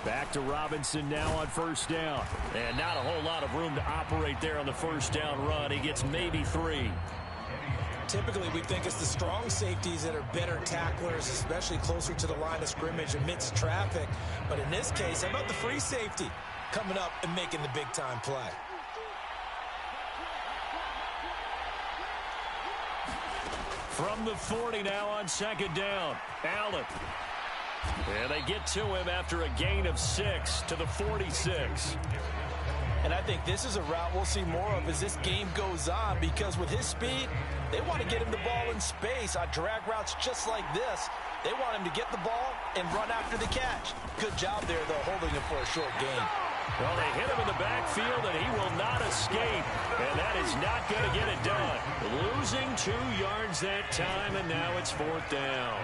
Back to Robinson now on first down. And not a whole lot of room to operate there on the first down run. He gets maybe 3. Typically, we think it's the strong safeties that are better tacklers, especially closer to the line of scrimmage amidst traffic. But in this case, how about the free safety coming up and making the big-time play? From the 40 now on second down. Allen. And they get to him after a gain of 6 to the 46. And I think this is a route we'll see more of as this game goes on, because with his speed, they want to get him the ball in space on drag routes just like this. They want him to get the ball and run after the catch. Good job there, though, holding him for a short gain. Well, they hit him in the backfield, and he will not escape. And that is not going to get it done. Losing 2 yards that time, and now it's 4th down.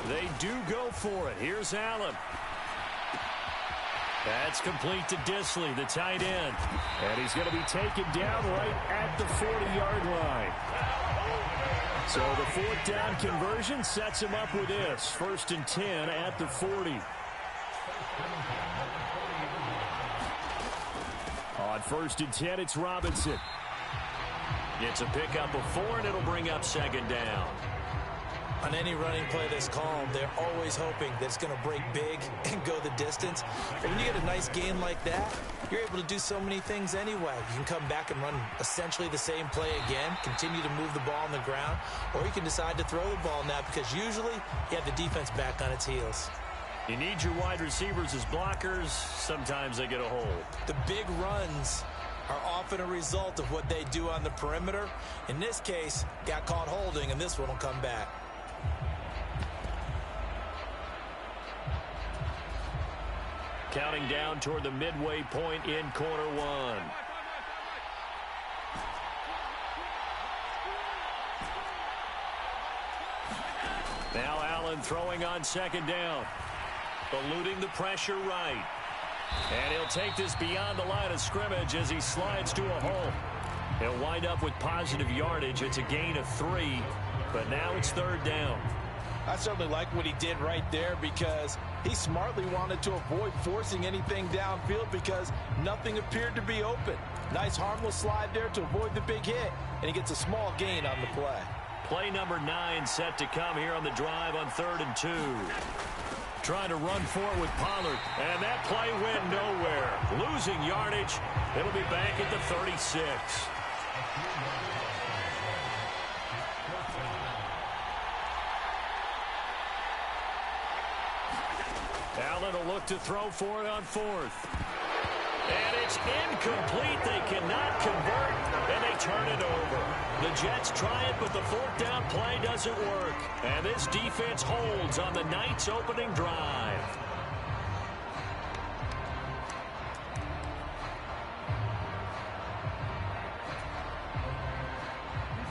They do go for it. Here's Allen. That's complete to Disley, the tight end. And he's going to be taken down right at the 40-yard line. So the 4th down conversion sets him up with this. 1st and 10 at the 40. On 1st and 10, it's Robinson. It's a pickup of 4, and it'll bring up 2nd down. On any running play that's called, they're always hoping that it's going to break big and go the distance. But when you get a nice gain like that, you're able to do so many things anyway. You can come back and run essentially the same play again, continue to move the ball on the ground, or you can decide to throw the ball now, because usually you have the defense back on its heels. You need your wide receivers as blockers. Sometimes they get a hold. The big runs are often a result of what they do on the perimeter. In this case, got caught holding, and this one will come back. Counting down toward the midway point in quarter 1. Now Allen throwing on 2nd down. Eluding the pressure right. And he'll take this beyond the line of scrimmage as he slides to a hole. He'll wind up with positive yardage. It's a gain of 3, but now it's 3rd down. I certainly like what he did right there, because he smartly wanted to avoid forcing anything downfield because nothing appeared to be open. Nice harmless slide there to avoid the big hit, and he gets a small gain on the play. Play number 9 set to come here on the drive on 3rd and 2. Trying to run for it with Pollard, and that play went nowhere. Losing yardage. It'll be back at the 36. Allen will look to throw for it on 4th. And it's incomplete. They cannot convert, and they turn it over. The Jets try it, but the 4th down play doesn't work. And this defense holds on the night's opening drive.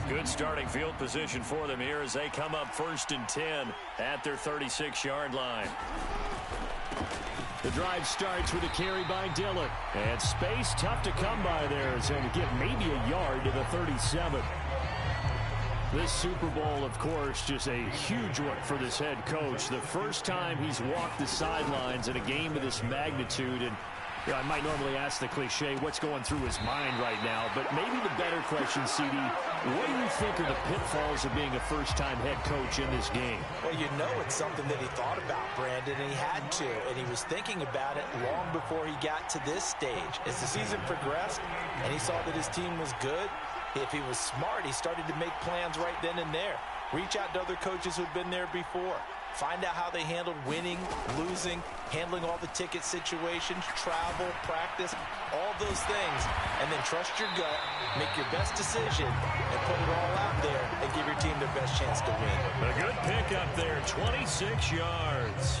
Good starting field position for them here as they come up 1st and 10 at their 36-yard line. The drive starts with a carry by Dillon. And space tough to come by there as he'll get maybe a yard to the 37. This Super Bowl, of course, just a huge one for this head coach. The first time he's walked the sidelines in a game of this magnitude. And you know, I might normally ask the cliche, what's going through his mind right now? But maybe the better question, CD, what do you think are the pitfalls of being a first-time head coach in this game? Well, you know it's something that he thought about, Brandon, and he had to. And he was thinking about it long before he got to this stage. As the season progressed and he saw that his team was good, if he was smart, he started to make plans right then and there. Reach out to other coaches who've been there before. Find out how they handled winning, losing, handling all the ticket situations, travel, practice, all those things. And then trust your gut, make your best decision, and put it all out there and give your team their best chance to win. A good pickup there, 26 yards.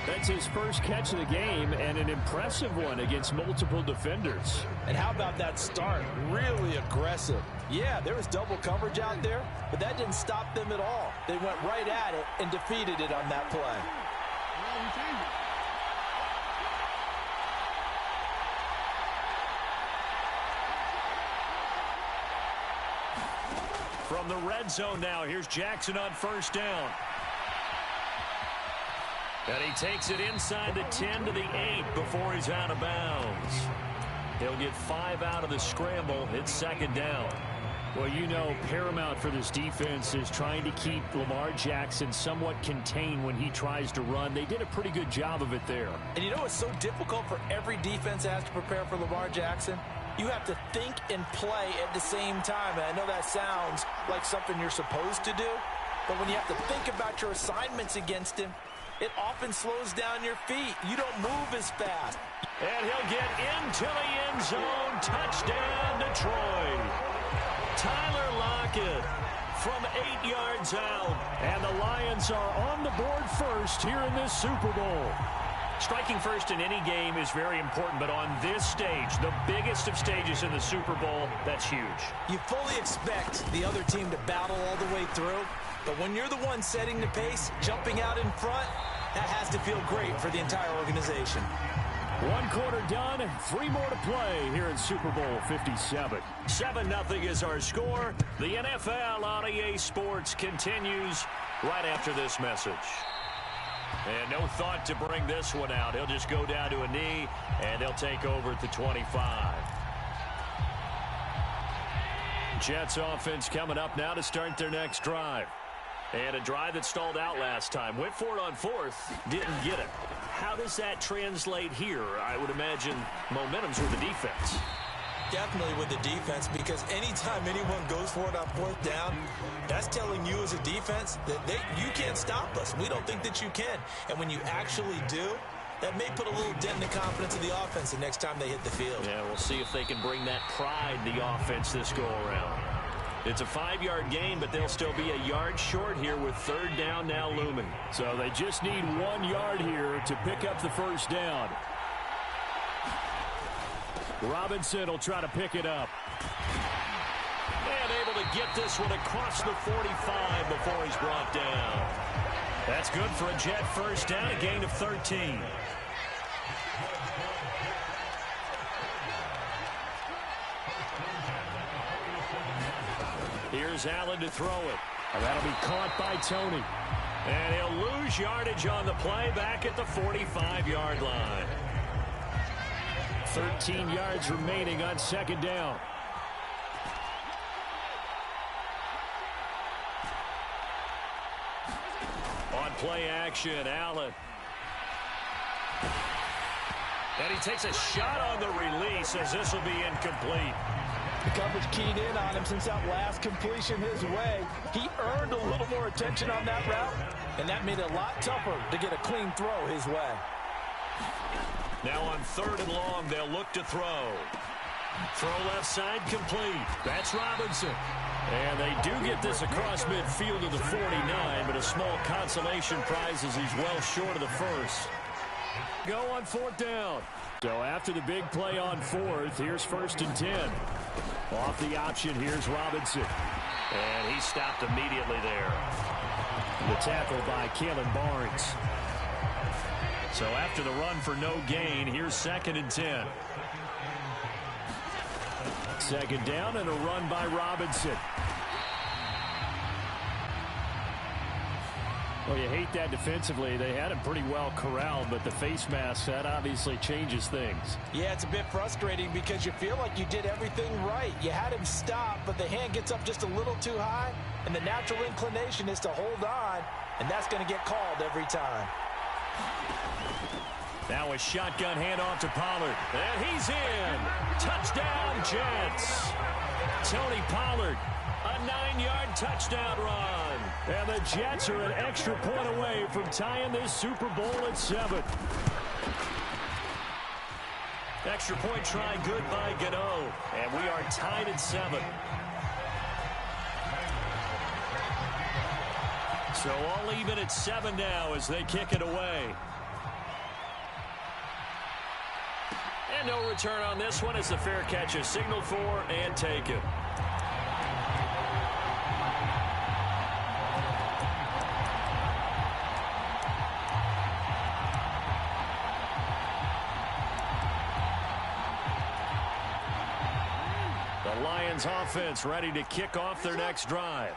That's his first catch of the game, and an impressive one against multiple defenders. And how about that start? Really aggressive. Yeah, there was double coverage out there, but that didn't stop them at all. They went right at it and defeated it on that play. From the red zone now, here's Jackson on 1st down. And he takes it inside the 10 to the 8 before he's out of bounds. He'll get 5 out of the scramble. It's second down. Well, you know, paramount for this defense is trying to keep Lamar Jackson somewhat contained when he tries to run. They did a pretty good job of it there. And you know it's so difficult for every defense that has to prepare for Lamar Jackson? You have to think and play at the same time. And I know that sounds like something you're supposed to do, but when you have to think about your assignments against him, it often slows down your feet. You don't move as fast. And he'll get into the end zone. Touchdown, Detroit. Tyler Lockett from 8 yards out. And the Lions are on the board first here in this Super Bowl. Striking first in any game is very important, but on this stage, the biggest of stages in the Super Bowl, that's huge. You fully expect the other team to battle all the way through, but when you're the one setting the pace, jumping out in front, that has to feel great for the entire organization. 1 quarter done, 3 more to play here in Super Bowl 57. 7-0 is our score. The NFL on EA Sports continues right after this message. And no thought to bring this one out. He'll just go down to a knee, and they'll take over at the 25. Jets offense coming up now to start their next drive. And a drive that stalled out last time. Went for it on 4th, didn't get it. How does that translate here? I would imagine momentum's with the defense. Definitely with the defense, because anytime anyone goes for it on 4th down, that's telling you as a defense that you can't stop us. We don't think that you can. And when you actually do, that may put a little dent in the confidence of the offense the next time they hit the field. Yeah, we'll see if they can bring that pride to the offense this go-around. It's a 5-yard gain, but they'll still be a yard short here with 3rd down now looming. So they just need 1 yard here to pick up the first down. Robinson will try to pick it up. And able to get this one across the 45 before he's brought down. That's good for a Jet first down, a gain of 13. Here's Allen to throw it. And that'll be caught by Tony. And he'll lose yardage on the play back at the 45-yard line. 13 yards remaining on 2nd down. On play action, Allen. And he takes a shot on the release as this will be incomplete. The coverage keyed in on him since that last completion his way. He earned a little more attention on that route, and that made it a lot tougher to get a clean throw his way. Now on 3rd and long, they'll look to throw. Throw left side complete. That's Robinson. And they do get this across midfield to the 49, but a small consolation prize as he's well short of the first. Go on 4th down. So after the big play on 4th, here's 1st and 10. Off the option, here's Robinson. And he stopped immediately there. The tackle by Kalen Barnes. So after the run for no gain, here's 2nd and 10. 2nd down and a run by Robinson. Well, you hate that defensively. They had him pretty well corralled, but the face mask, that obviously changes things. Yeah, it's a bit frustrating because you feel like you did everything right. You had him stop, but the hand gets up just a little too high, and the natural inclination is to hold on, and that's going to get called every time. Now a shotgun handoff to Pollard. And he's in. Touchdown, Jets. Tony Pollard, a 9-yard touchdown run. And the Jets are an extra point away from tying this Super Bowl at 7. Extra point try good by Gano. And we are tied at 7. So all even at 7 now as they kick it away. And no return on this one as the fair catch is signaled for and taken. The Lions offense ready to kick off their next drive.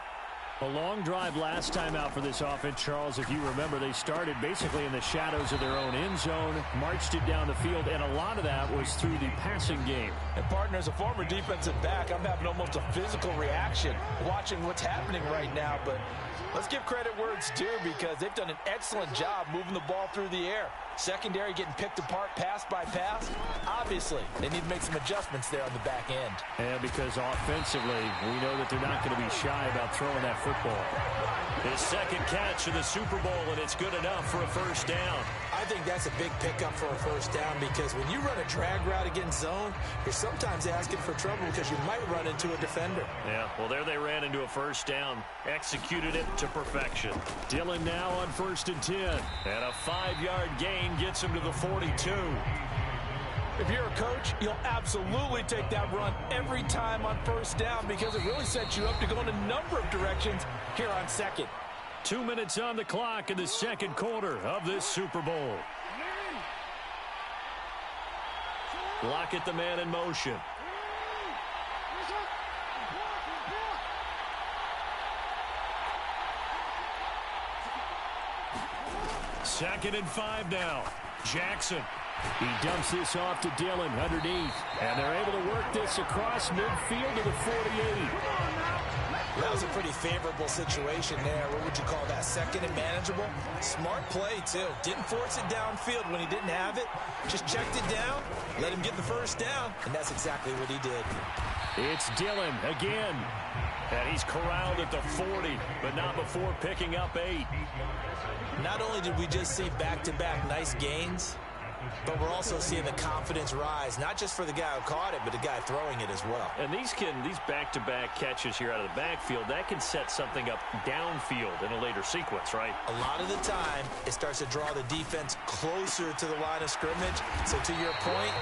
A long drive last time out for this offense, Charles. If you remember, they started basically in the shadows of their own end zone, marched it down the field, and a lot of that was through the passing game. And partner, as a former defensive back, I'm having almost a physical reaction watching what's happening right now. But let's give credit where it's due, because they've done an excellent job moving the ball through the air. Secondary getting picked apart pass by pass. Obviously, they need to make some adjustments there on the back end. And because offensively, we know that they're not going to be shy about throwing that football. His second catch in the Super Bowl, and it's good enough for a first down. I think that's a big pickup for a first down, because when you run a drag route against zone, you're sometimes asking for trouble because you might run into a defender. Yeah, well, there they ran into a first down. Executed it to perfection. Dillon now on 1st and 10. And a 5-yard gain gets him to the 42. If you're a coach, you'll absolutely take that run every time on first down, because it really sets you up to go in a number of directions here on second. 2 minutes on the clock in the second quarter of this Super Bowl. Lockett, the man in motion. Second and 5 now. Jackson. He dumps this off to Dillon underneath. And they're able to work this across midfield to the 48. That was a pretty favorable situation there. What would you call that? Second and manageable? Smart play, too. Didn't force it downfield when he didn't have it. Just checked it down, let him get the first down, and that's exactly what he did. It's Dillon again. And he's corralled at the 40, but not before picking up 8. Not only did we just see back-to-back nice gains, but we're also seeing the confidence rise, not just for the guy who caught it, but the guy throwing it as well. And these back-to-back catches here out of the backfield, that can set something up downfield in a later sequence, right? A lot of the time, it starts to draw the defense closer to the line of scrimmage. So to your point,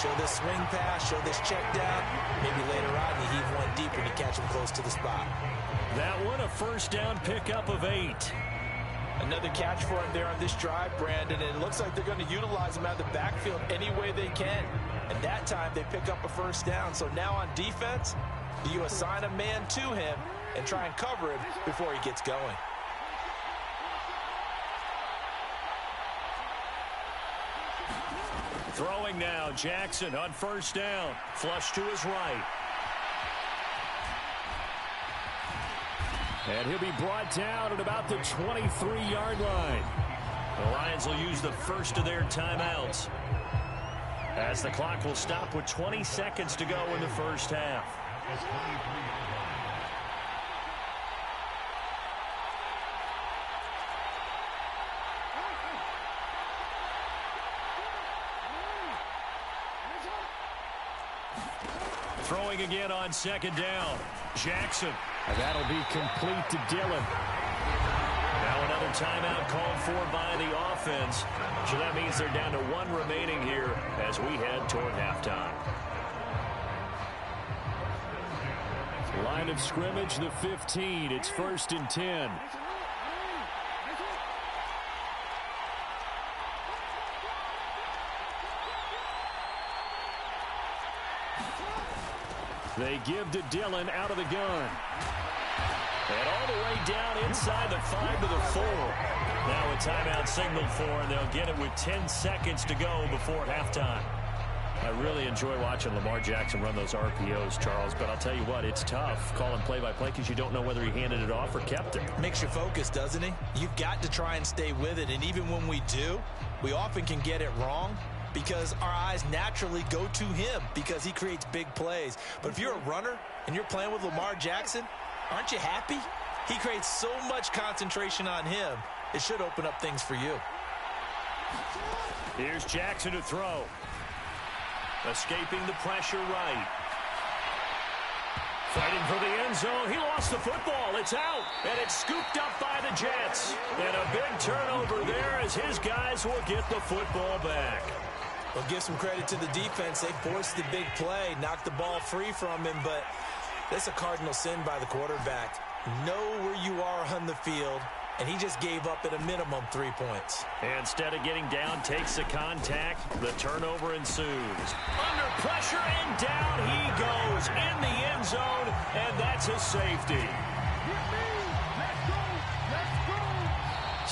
show this swing pass, show this check down. Maybe later on, you heave one deep when you catch him close to the spot. That one, a first down pickup of 8. Another catch for him there on this drive, Brandon, and it looks like they're going to utilize him out of the backfield any way they can. And that time, they pick up a first down. So now on defense, do you assign a man to him and try and cover him before he gets going? Throwing now, Jackson on first down. Flush to his right. And he'll be brought down at about the 23-yard line. The Lions will use the first of their timeouts, as the clock will stop with 20 seconds to go in the first half. Throwing again on second down. Jackson. And that'll be complete to Dillon. Now another timeout called for by the offense. So that means they're down to 1 remaining here as we head toward halftime. Line of scrimmage, the 15. It's 1st and 10. They give to Dillon out of the gun. And all the way down inside the 5 to the 4. Now a timeout signaled for, and they'll get it with 10 seconds to go before halftime. I really enjoy watching Lamar Jackson run those RPOs, Charles, but I'll tell you what, it's tough calling play-by-play because you don't know whether he handed it off or kept it. Makes you focus, doesn't he? You've got to try and stay with it, and even when we do, we often can get it wrong because our eyes naturally go to him because he creates big plays. But if you're a runner and you're playing with Lamar Jackson, aren't you happy? He creates so much concentration on him, it should open up things for you. Here's Jackson to throw. Escaping the pressure right. Fighting for the end zone. He lost the football. It's out. And it's scooped up by the Jets. And a big turnover there as his guys will get the football back. Well, give some credit to the defense. They forced the big play, knocked the ball free from him, but that's a cardinal sin by the quarterback. Know where you are on the field, and he just gave up at a minimum 3 points. Instead of getting down, takes the contact. The turnover ensues. Under pressure, and down he goes in the end zone, and that's a safety.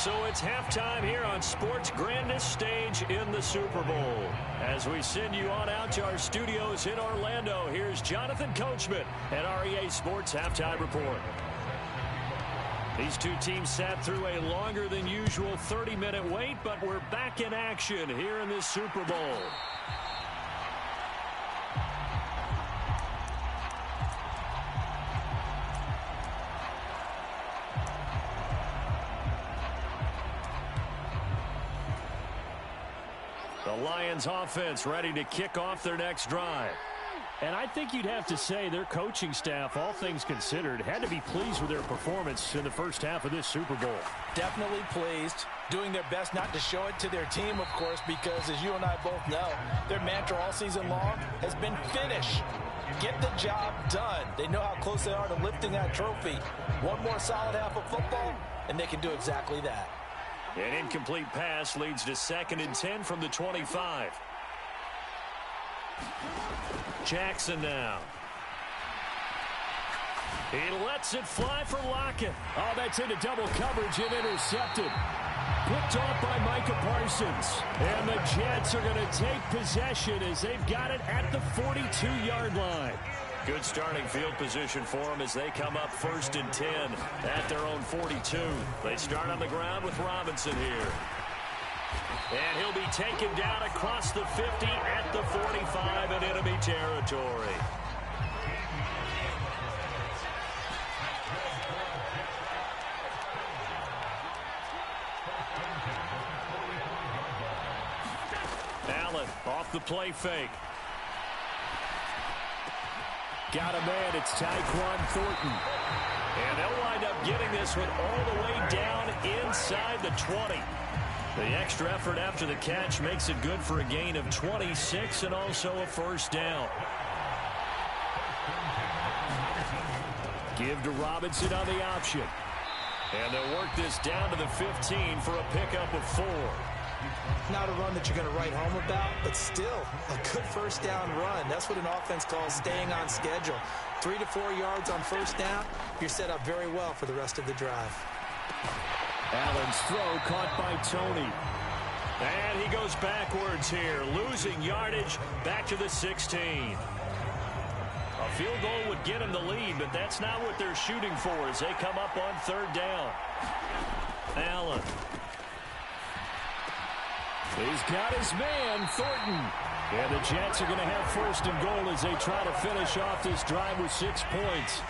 So it's halftime here on sports' grandest stage in the Super Bowl. As we send you on out to our studios in Orlando, here's Jonathan Coachman at REA Sports Halftime Report. These two teams sat through a longer than usual 30-minute wait, but we're back in action here in this Super Bowl. The Lions offense ready to kick off their next drive. And I think you'd have to say their coaching staff, all things considered, had to be pleased with their performance in the first half of this Super Bowl. Definitely pleased, doing their best not to show it to their team, of course, because as you and I both know, their mantra all season long has been finish. Get the job done. They know how close they are to lifting that trophy. One more solid half of football, and they can do exactly that. An incomplete pass leads to 2nd and 10 from the 25. Jackson now. He lets it fly for Lockett. Oh, that's into double coverage and intercepted. Picked off by Micah Parsons. And the Jets are going to take possession as they've got it at the 42-yard line. Good starting field position for them as they come up 1st and 10 at their own 42. They start on the ground with Robinson here. And he'll be taken down across the 50 at the 45 in enemy territory. Allen off the play fake. Got a man, it's Tyquan Thornton. And they'll wind up getting this one all the way down inside the 20. The extra effort after the catch makes it good for a gain of 26 and also a first down. Give to Robinson on the option. And they'll work this down to the 15 for a pickup of 4. Not a run that you're going to write home about, but still a good first down run. That's what an offense calls staying on schedule. 3 to 4 yards on first down, you're set up very well for the rest of the drive. Allen's throw caught by Tony. And he goes backwards here, losing yardage back to the 16. A field goal would get him the lead, but that's not what they're shooting for as they come up on 3rd down. Allen. He's got his man, Thornton. And the Jets are going to have 1st and goal as they try to finish off this drive with 6 points.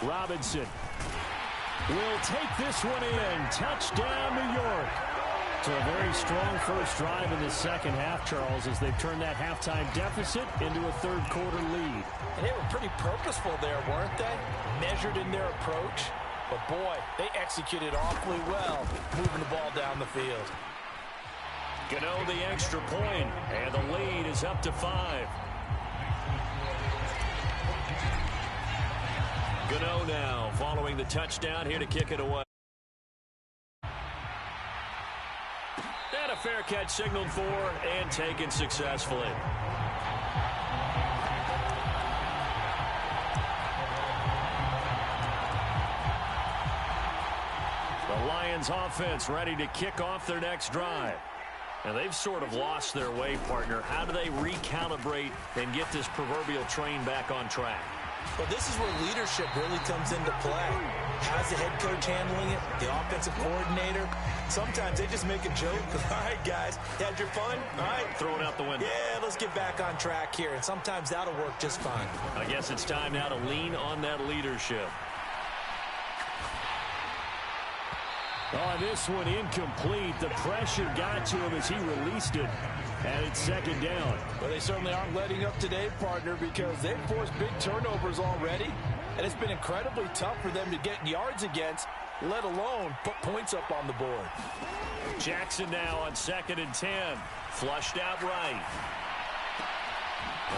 Robinson will take this one in. Touchdown, New York. So a very strong first drive in the second half, Charles, as they've turned that halftime deficit into a 3rd quarter lead. And they were pretty purposeful there, weren't they? Measured in their approach. But, boy, they executed awfully well, moving the ball down the field. Gano the extra point, and the lead is up to 5. Gano now following the touchdown here to kick it away. And a fair catch signaled for and taken successfully. The Lions offense ready to kick off their next drive. And they've sort of lost their way, partner. How do they recalibrate and get this proverbial train back on track? Well, this is where leadership really comes into play. How's the head coach handling it? The offensive coordinator? Sometimes they just make a joke. All right, guys, had your fun? All right. Throw it out the window. Yeah, let's get back on track here. And sometimes that'll work just fine. I guess it's time now to lean on that leadership. Oh, this one incomplete. The pressure got to him as he released it. And it's 2nd down. Well, they certainly aren't letting up today, partner, because they've forced big turnovers already. And it's been incredibly tough for them to get yards against, let alone put points up on the board. Jackson now on 2nd and 10. Flushed out right.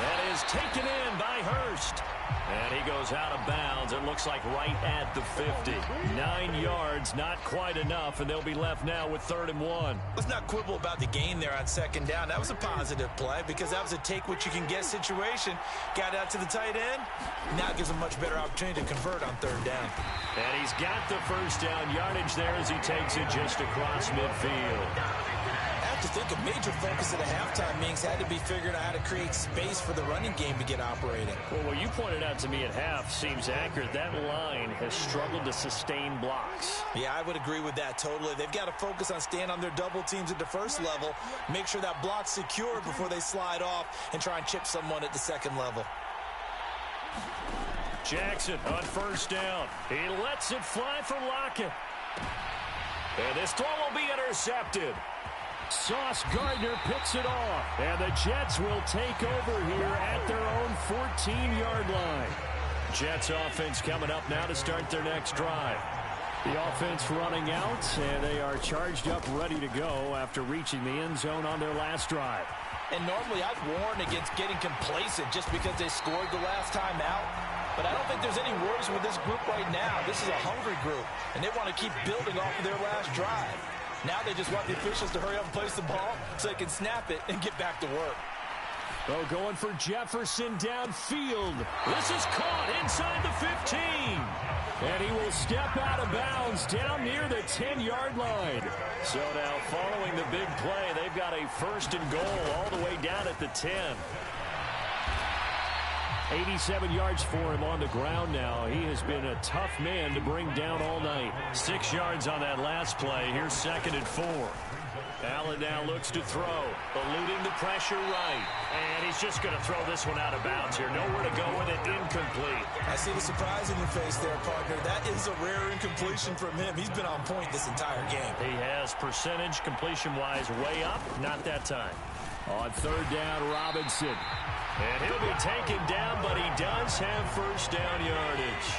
That is taken in by Hurst. And he goes out of bounds. It looks like right at the 50. 9 yards, not quite enough, and they'll be left now with 3rd and 1. Let's not quibble about the gain there on 2nd down. That was a positive play because that was a take-what-you-can-get situation. Got out to the tight end. Now it gives him a much better opportunity to convert on 3rd down. And he's got the 1st down yardage there as he takes it just across midfield. I have to think a major focus at a halftime meetings had to be figuring out how to create space for the running game to get operating. Well, what you pointed out to me at half seems accurate. That line has struggled to sustain blocks. Yeah, I would agree with that totally. They've got to focus on staying on their double teams at the 1st level, make sure that block's secure before they slide off and try and chip someone at the 2nd level. Jackson on 1st down. He lets it fly for Lockett. And this throw will be intercepted. Sauce Gardner picks it off, and the Jets will take over here at their own 14-yard line. Jets offense coming up now to start their next drive. The offense running out, and they are charged up, ready to go after reaching the end zone on their last drive. And normally I'd warn against getting complacent just because they scored the last time out. But I don't think there's any worries with this group right now. This is a hungry group, and they want to keep building off of their last drive. Now they just want the officials to hurry up and place the ball so they can snap it and get back to work. Oh, going for Jefferson downfield. This is caught inside the 15. And he will step out of bounds down near the 10-yard line. So now following the big play, they've got a 1st and goal all the way down at the 10. 87 yards for him on the ground now. He has been a tough man to bring down all night. 6 yards on that last play. Here's 2nd and 4. Allen now looks to throw, eluding the pressure right. And he's just going to throw this one out of bounds here. Nowhere to go with it. Incomplete. I see the surprise in your face there, partner. That is a rare incompletion from him. He's been on point this entire game. He has percentage completion-wise way up. Not that time. On 3rd down, Robinson. And he'll be taken down, but he does have 1st down yardage.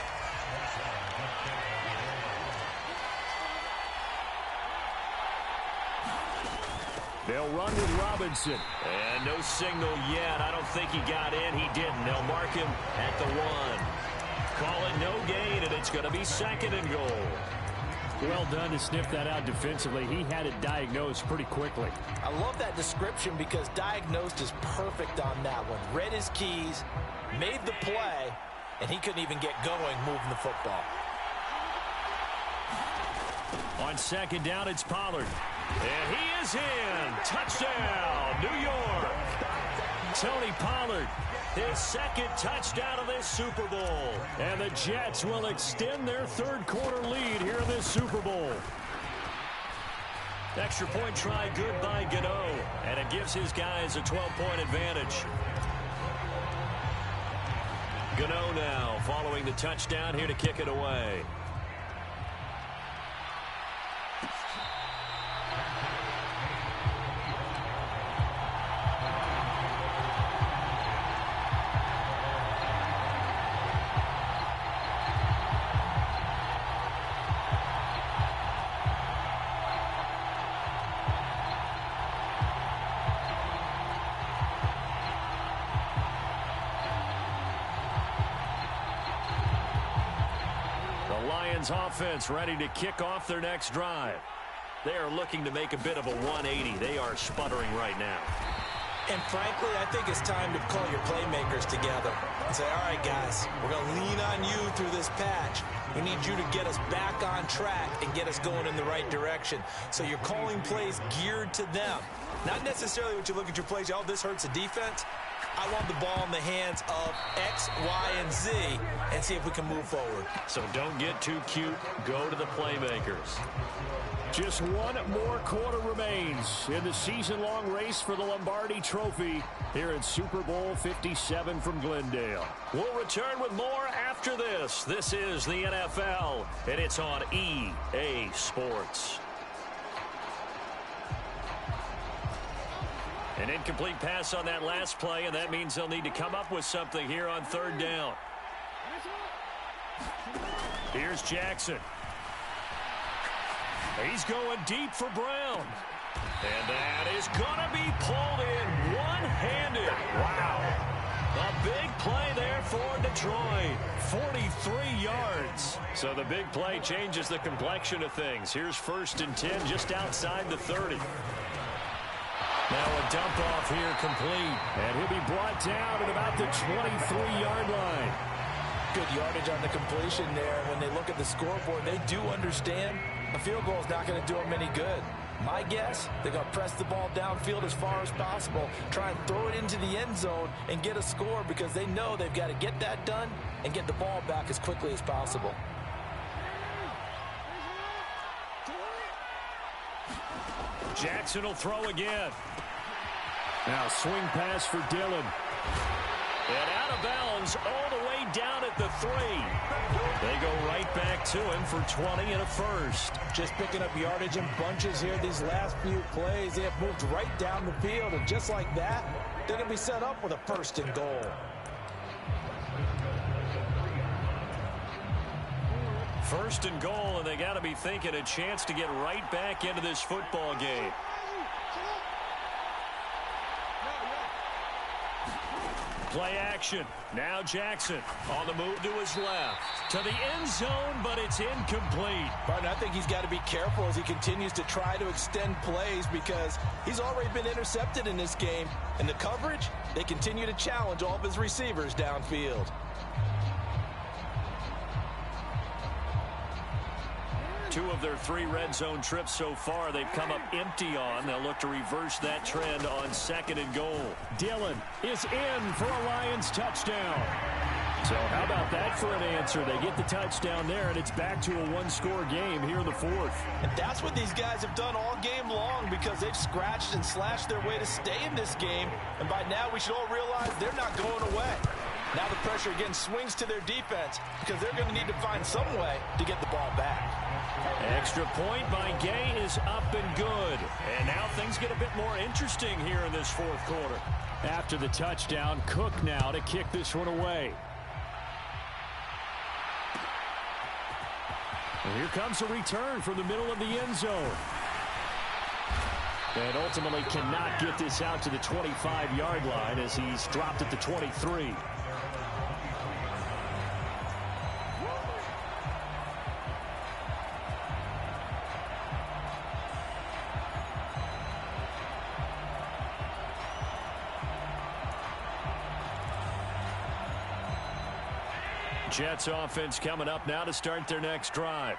They'll run with Robinson. And no signal yet. I don't think he got in. He didn't. They'll mark him at the 1. Call it no gain, and it's going to be 2nd and goal. Well done to sniff that out defensively. He had it diagnosed pretty quickly. I love that description because diagnosed is perfect on that one. Read his keys, made the play, and he couldn't even get going moving the football. On 2nd down, it's Pollard. And he is in. Touchdown, New York. Tony Pollard, his 2nd touchdown of this Super Bowl. And the Jets will extend their 3rd quarter lead here in this Super Bowl. Extra point try good by Gano. And it gives his guys a 12-point advantage. Gano now following the touchdown here to kick it away. Offense ready to kick off their next drive. They are looking to make a bit of a 180. They are sputtering right now. And frankly, I think it's time to call your playmakers together and say, all right, guys, we're going to lean on you through this patch. We need you to get us back on track and get us going in the right direction. So you're calling plays geared to them. Not necessarily what you look at your plays, oh, this hurts the defense. I want the ball in the hands of X, Y, and Z and see if we can move forward. So don't get too cute. Go to the playmakers. Just one more quarter remains in the season-long race for the Lombardi Trophy here at Super Bowl 57 from Glendale. We'll return with more after this. This is the NFL, and it's on EA Sports. An incomplete pass on that last play, and that means they'll need to come up with something here on 3rd down. Here's Jackson. He's going deep for Brown. And that is going to be pulled in one-handed. Wow. yards. So the big play changes the complexion of things. Here's 1st and 10 just outside the 30. Now a dump off here complete. And he'll be brought down at about the 23-yard line. Good yardage on the completion there. When they look at the scoreboard, they do understand a field goal is not going to do them any good. My guess, they're going to press the ball downfield as far as possible, try and throw it into the end zone and get a score because they know they've got to get that done and get the ball back as quickly as possible. Jackson will throw again. Now swing pass for Dillon. And out of bounds all the way down at the 3. They go right back to him for 20 and a first. Just picking up yardage in bunches here these last few plays. They have moved right down the field, and just like that, they're going to be set up with a 1st and goal. 1st and goal, and they got to be thinking a chance to get right back into this football game. Play action. Now Jackson on the move to his left. To the end zone, but it's incomplete. Martin, I think he's got to be careful as he continues to try to extend plays because he's already been intercepted in this game. And the coverage, they continue to challenge all of his receivers downfield. Two of their 3 red zone trips so far they've come up empty on. They'll look to reverse that trend on 2nd and goal. Dillon is in for a Lions touchdown. So how about that for an answer? They get the touchdown there, and it's back to a 1-score game here in the 4th. And that's what these guys have done all game long because they've scratched and slashed their way to stay in this game. And by now we should all realize they're not going away. Now the pressure again swings to their defense because they're going to need to find some way to get the ball back. Extra point by Gay is up and good. And now things get a bit more interesting here in this 4th quarter. After the touchdown, Cook now to kick this one away. And here comes a return from the middle of the end zone. And ultimately cannot get this out to the 25-yard line as he's dropped at the 23. Jets offense coming up now to start their next drive.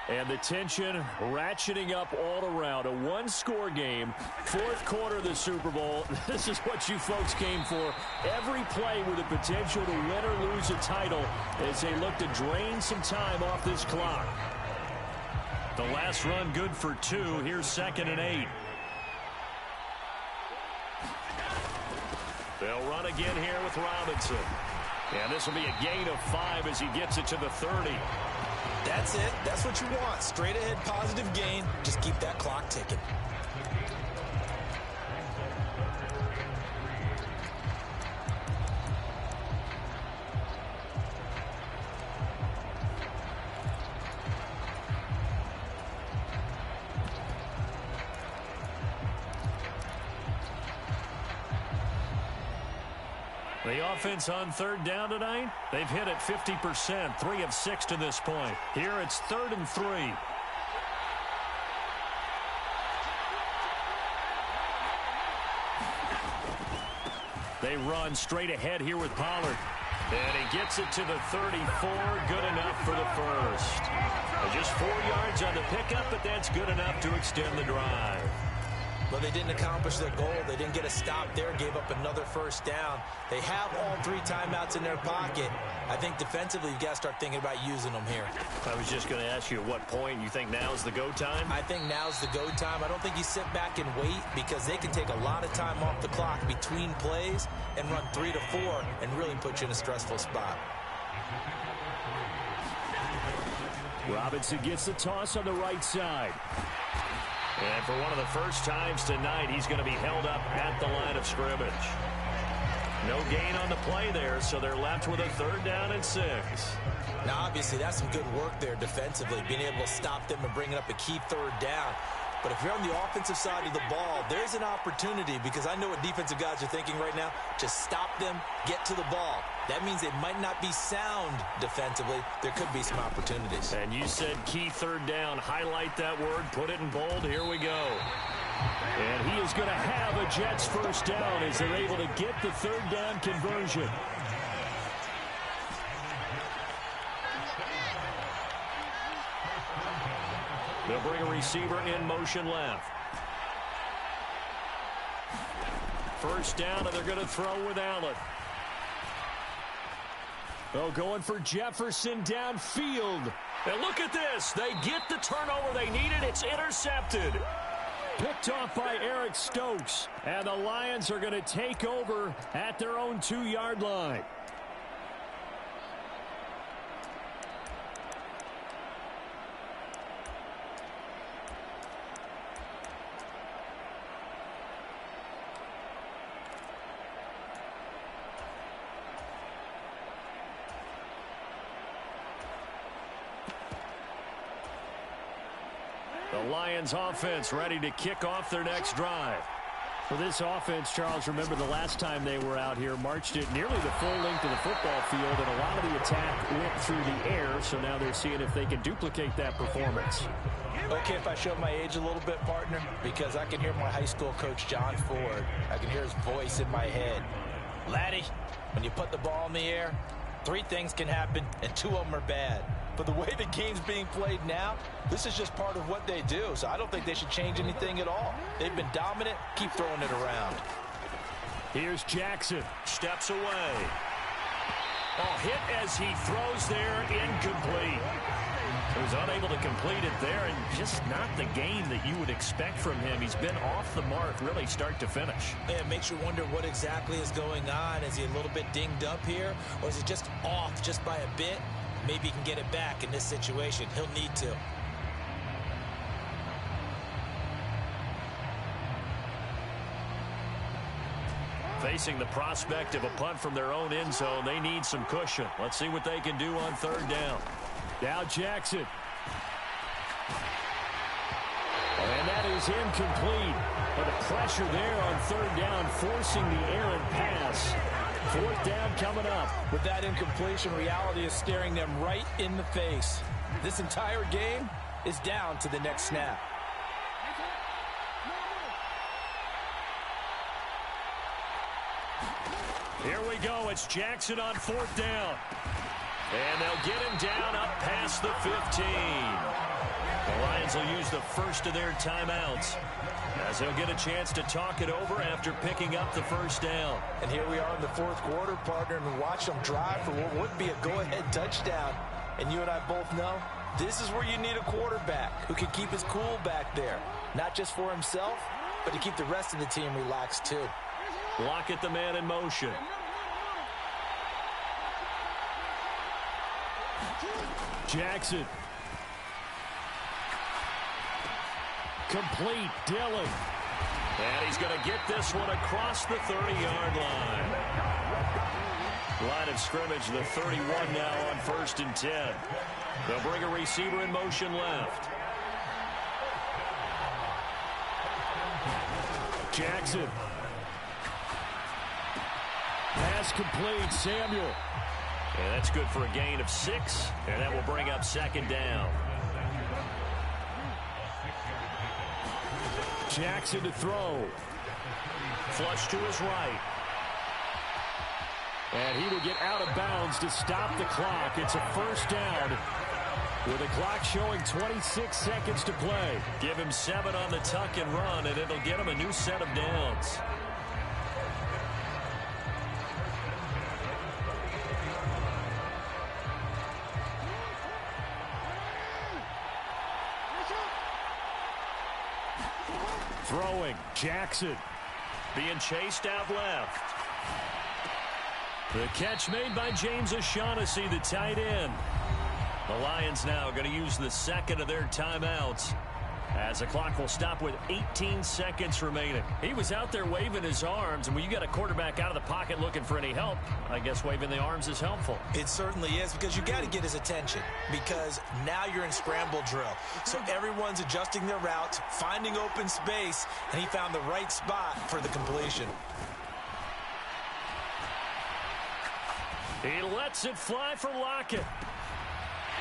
And the tension ratcheting up all around. A 1-score game, 4th quarter of the Super Bowl. This is what you folks came for. Every play with the potential to win or lose a title as they look to drain some time off this clock. The last run good for 2. Here's 2nd and 8. They'll run again here with Robinson. And this will be a gain of 5 as he gets it to the 30. That's it. That's what you want. Straight ahead positive gain. Just keep that clock ticking. The offense on 3rd down tonight, they've hit it 50%, 3 of 6 to this point. Here it's 3rd and 3. They run straight ahead here with Pollard. And he gets it to the 34, good enough for the first. Just 4 yards on the pickup, but that's good enough to extend the drive. But they didn't accomplish their goal. They didn't get a stop there, gave up another first down. They have all 3 timeouts in their pocket. I think defensively you've got to start thinking about using them here. I was just going to ask you at what point you think now's the go time? I think now's the go time. I don't think you sit back and wait because they can take a lot of time off the clock between plays and run 3 to 4 and really put you in a stressful spot. Robinson gets the toss on the right side. And for one of the first times tonight, he's going to be held up at the line of scrimmage. No gain on the play there, so they're left with a 3rd down and 6. Now, obviously, that's some good work there defensively, being able to stop them and bringing up a key 3rd down. But if you're on the offensive side of the ball, there's an opportunity, because I know what defensive guys are thinking right now. Just stop them, get to the ball. That means they might not be sound defensively. There could be some opportunities. And you said key third down. Highlight that word, put it in bold. Here we go. And he is going to have a Jets first down as they're able to get the third down conversion. They'll bring a receiver in motion left. First down, and they're going to throw with Allen. Oh, going for Jefferson downfield. And look at this. They get the turnover they needed. It's intercepted. Picked off by Eric Stokes. And the Lions are going to take over at their own 2-yard line. The Lions offense ready to kick off their next drive. For this offense, Charles, remember the last time they were out here, marched it nearly the full length of the football field, and a lot of the attack went through the air, so now they're seeing if they can duplicate that performance. Okay, if I show my age a little bit, partner, because I can hear my high school coach, John Ford. I can hear his voice in my head. Laddie, when you put the ball in the air, 3 things can happen, and 2 of them are bad. But the way the game's being played now, this is just part of what they do. So I don't think they should change anything at all. They've been dominant. Keep throwing it around. Here's Jackson. Steps away. Oh, hit as he throws there, incomplete. He was unable to complete it there, and just not the game that you would expect from him. He's been off the mark, really start to finish. It makes you wonder what exactly is going on. Is he a little bit dinged up here, or is he just off just by a bit? Maybe he can get it back in this situation. He'll need to. Facing the prospect of a punt from their own end zone, they need some cushion. Let's see what they can do on third down. Now Jackson. And that is incomplete. But the pressure there on third down, forcing the errant pass. Fourth down coming up. With that incompletion, reality is staring them right in the face. This entire game is down to the next snap. Here we go. It's Jackson on fourth down. And they'll get him down up past the 15. The Lions will use the first of their timeouts as they'll get a chance to talk it over after picking up the first down. And here we are in the fourth quarter, partner, and watch them drive for what would be a go-ahead touchdown. And you and I both know this is where you need a quarterback who can keep his cool back there. Not just for himself, but to keep the rest of the team relaxed too. Lock at the man in motion. Jackson. Complete, Dillon. And he's going to get this one across the 30-yard line. Line of scrimmage, the 31 now on 1st and 10. They'll bring a receiver in motion left. Jackson. Pass complete, Samuel. And that's good for a gain of 6, and that will bring up second down. Jackson to throw. Flush to his right. And he will get out of bounds to stop the clock. It's a first down with the clock showing 26 seconds to play. Give him 7 on the tuck and run, and it'll get him a new set of downs. Throwing, Jackson. Being chased out left. The catch made by James O'Shaughnessy, the tight end. The Lions now going to use the second of their timeouts As the clock will stop with 18 seconds remaining. He was out there waving his arms, and when you got a quarterback out of the pocket looking for any help, I guess waving the arms is helpful. It certainly is, because you got to get his attention, because now you're in scramble drill. So everyone's adjusting their routes, finding open space, and he found the right spot for the completion. He lets it fly for Lockett.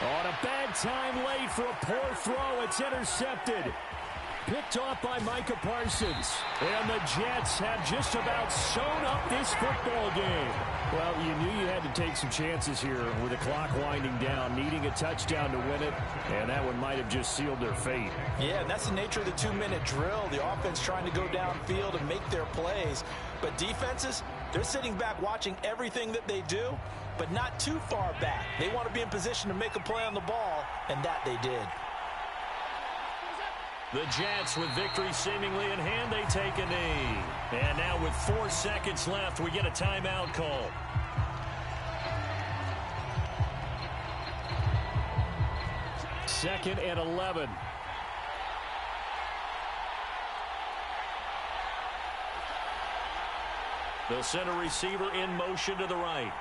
On a bad time late for a poor throw. It's intercepted. Picked off by Micah Parsons. And the Jets have just about sewn up this football game. Well, you knew you had to take some chances here with the clock winding down, needing a touchdown to win it, and that one might have just sealed their fate. Yeah, and that's the nature of the 2-minute drill. The offense trying to go downfield and make their plays. But defenses, they're sitting back watching everything that they do, but not too far back. They want to be in position to make a play on the ball, and that they did. The Jets, with victory seemingly in hand, they take a knee. And now with 4 seconds left, we get a timeout call. Second and 11. The center receiver in motion to the right.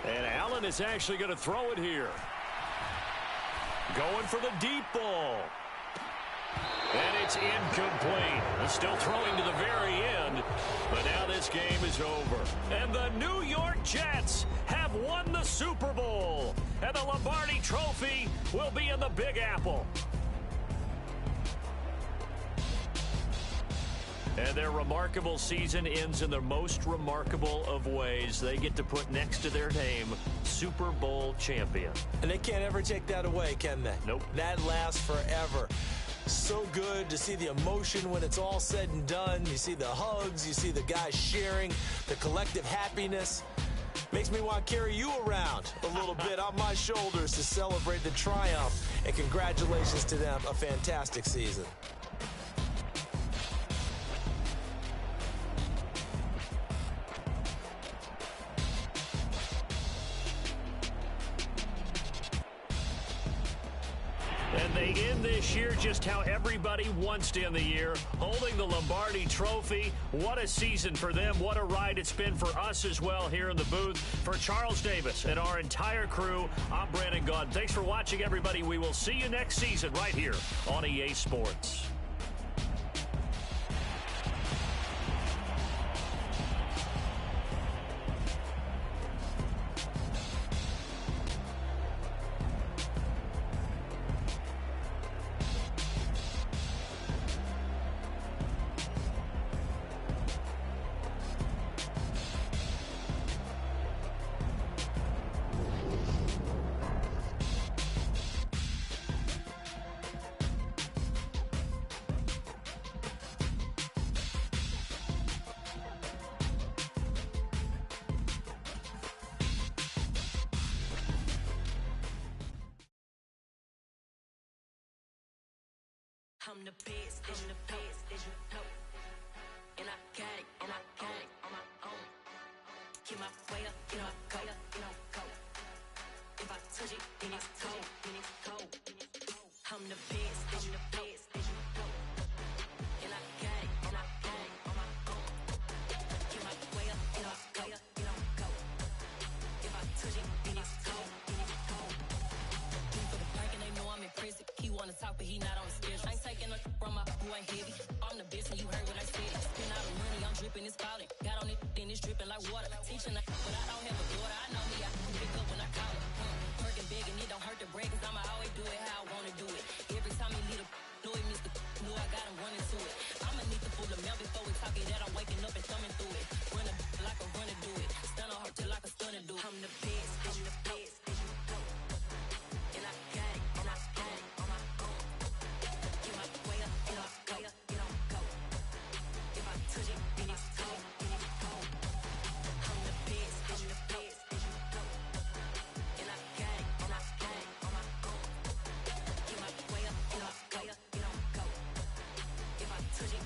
And Allen is actually going to throw it here. Going for the deep ball. And it's incomplete. Still throwing to the very end. But now this game is over. And the New York Jets have won the Super Bowl. And the Lombardi Trophy will be in the Big Apple. And their remarkable season ends in the most remarkable of ways. They get to put next to their name, Super Bowl champion. And they can't ever take that away, can they? Nope. That lasts forever. So good to see the emotion when it's all said and done. You see the hugs, you see the guys sharing, the collective happiness. Makes me want to carry you around a little bit on my shoulders to celebrate the triumph. And congratulations to them, a fantastic season. And they end this year just how everybody wants to end the year, holding the Lombardi Trophy. What a season for them. What a ride it's been for us as well here in the booth. For Charles Davis and our entire crew, I'm Brandon Gaudin. Thanks for watching, everybody. We will see you next season right here on EA Sports. I'm the best, as you know, and I got it, on my own. Get my way up, get my go. If I touch it, then it's cold. I'm the best, as you know, and I got it, on my own. Get my way up, get my go. If I touch it, then it's cold. For the park and they know I'm impressive. He wanna talk, but he not on the schedule. I ain't taking no from my boy heavy. I'm the best and you heard what I said. Spend all the money, I'm dripping, it's falling. Got on it, then it's dripping like water. Teaching her, but I don't have a daughter. I know me, I can pick up when I call her. Working big and it don't hurt to break, cause I'ma always do it how I wanna do it. Every time he lead a know it, Mr. Know I got him running to it. I'ma need to pull the mail before we talk it that I'm waking up and thumbing through it. Run a like a runner do it. Stun on her till like a stunner do. I'm the best, and I got it, on my own. Get my way up, get my go. If I touch it, then it's cold. I'm the best, and I got it, on my own. Get my way up, get my go. If I touch it,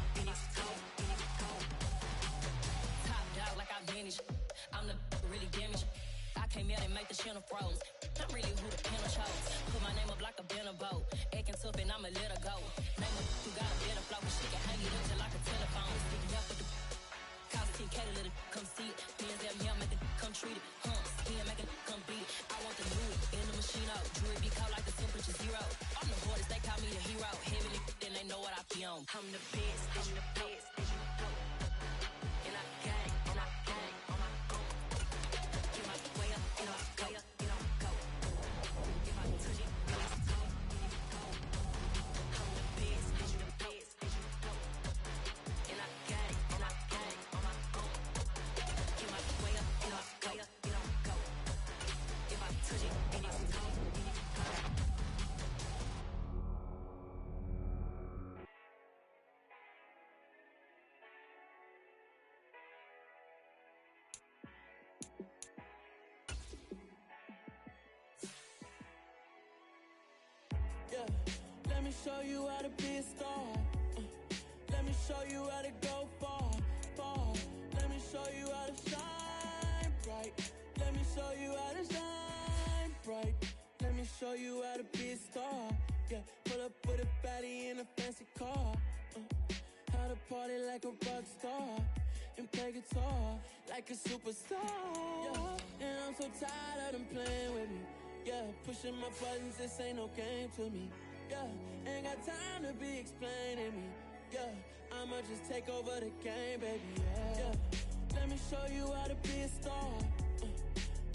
Came out and make the channel froze. I'm really who the panel chose. Put my name up like a banner boat. Acting tough and I'ma let her go. Name her who got a better flow. She can hang it up just like a telephone. Sticking up with the cost 10K to let it come see it. Hands down here, make it come treat it. He make it come beat it. I want the new in the machine out. Jewelry be cold like the temperature 0. I'm the hardest, they call me the hero. Heavy then they know what I be on. I'm the best, I'm the best, I'm the best. And I gang, and I gang, on my go. Get my way up, and I go, and I go. If I touch it, let's go. I'm the best, I'm the best, I'm the best. And I gang, on my go. Get my way up, and I go, and I go. If I touch it, and it's go, and it's go. Yeah, let me show you how to be a star. Let me show you how to go far, far. Let me show you how to shine bright. Let me show you how to shine bright. Let me show you how to be a star. Yeah, pull up with a baddie in a fancy car. How to party like a rock star and play guitar like a superstar. Yeah, and I'm so tired of them playing with me. Yeah, pushing my buttons, this ain't no game to me. Yeah, ain't got time to be explaining me. Yeah, I'ma just take over the game, baby. Yeah, let me show you how to be a star.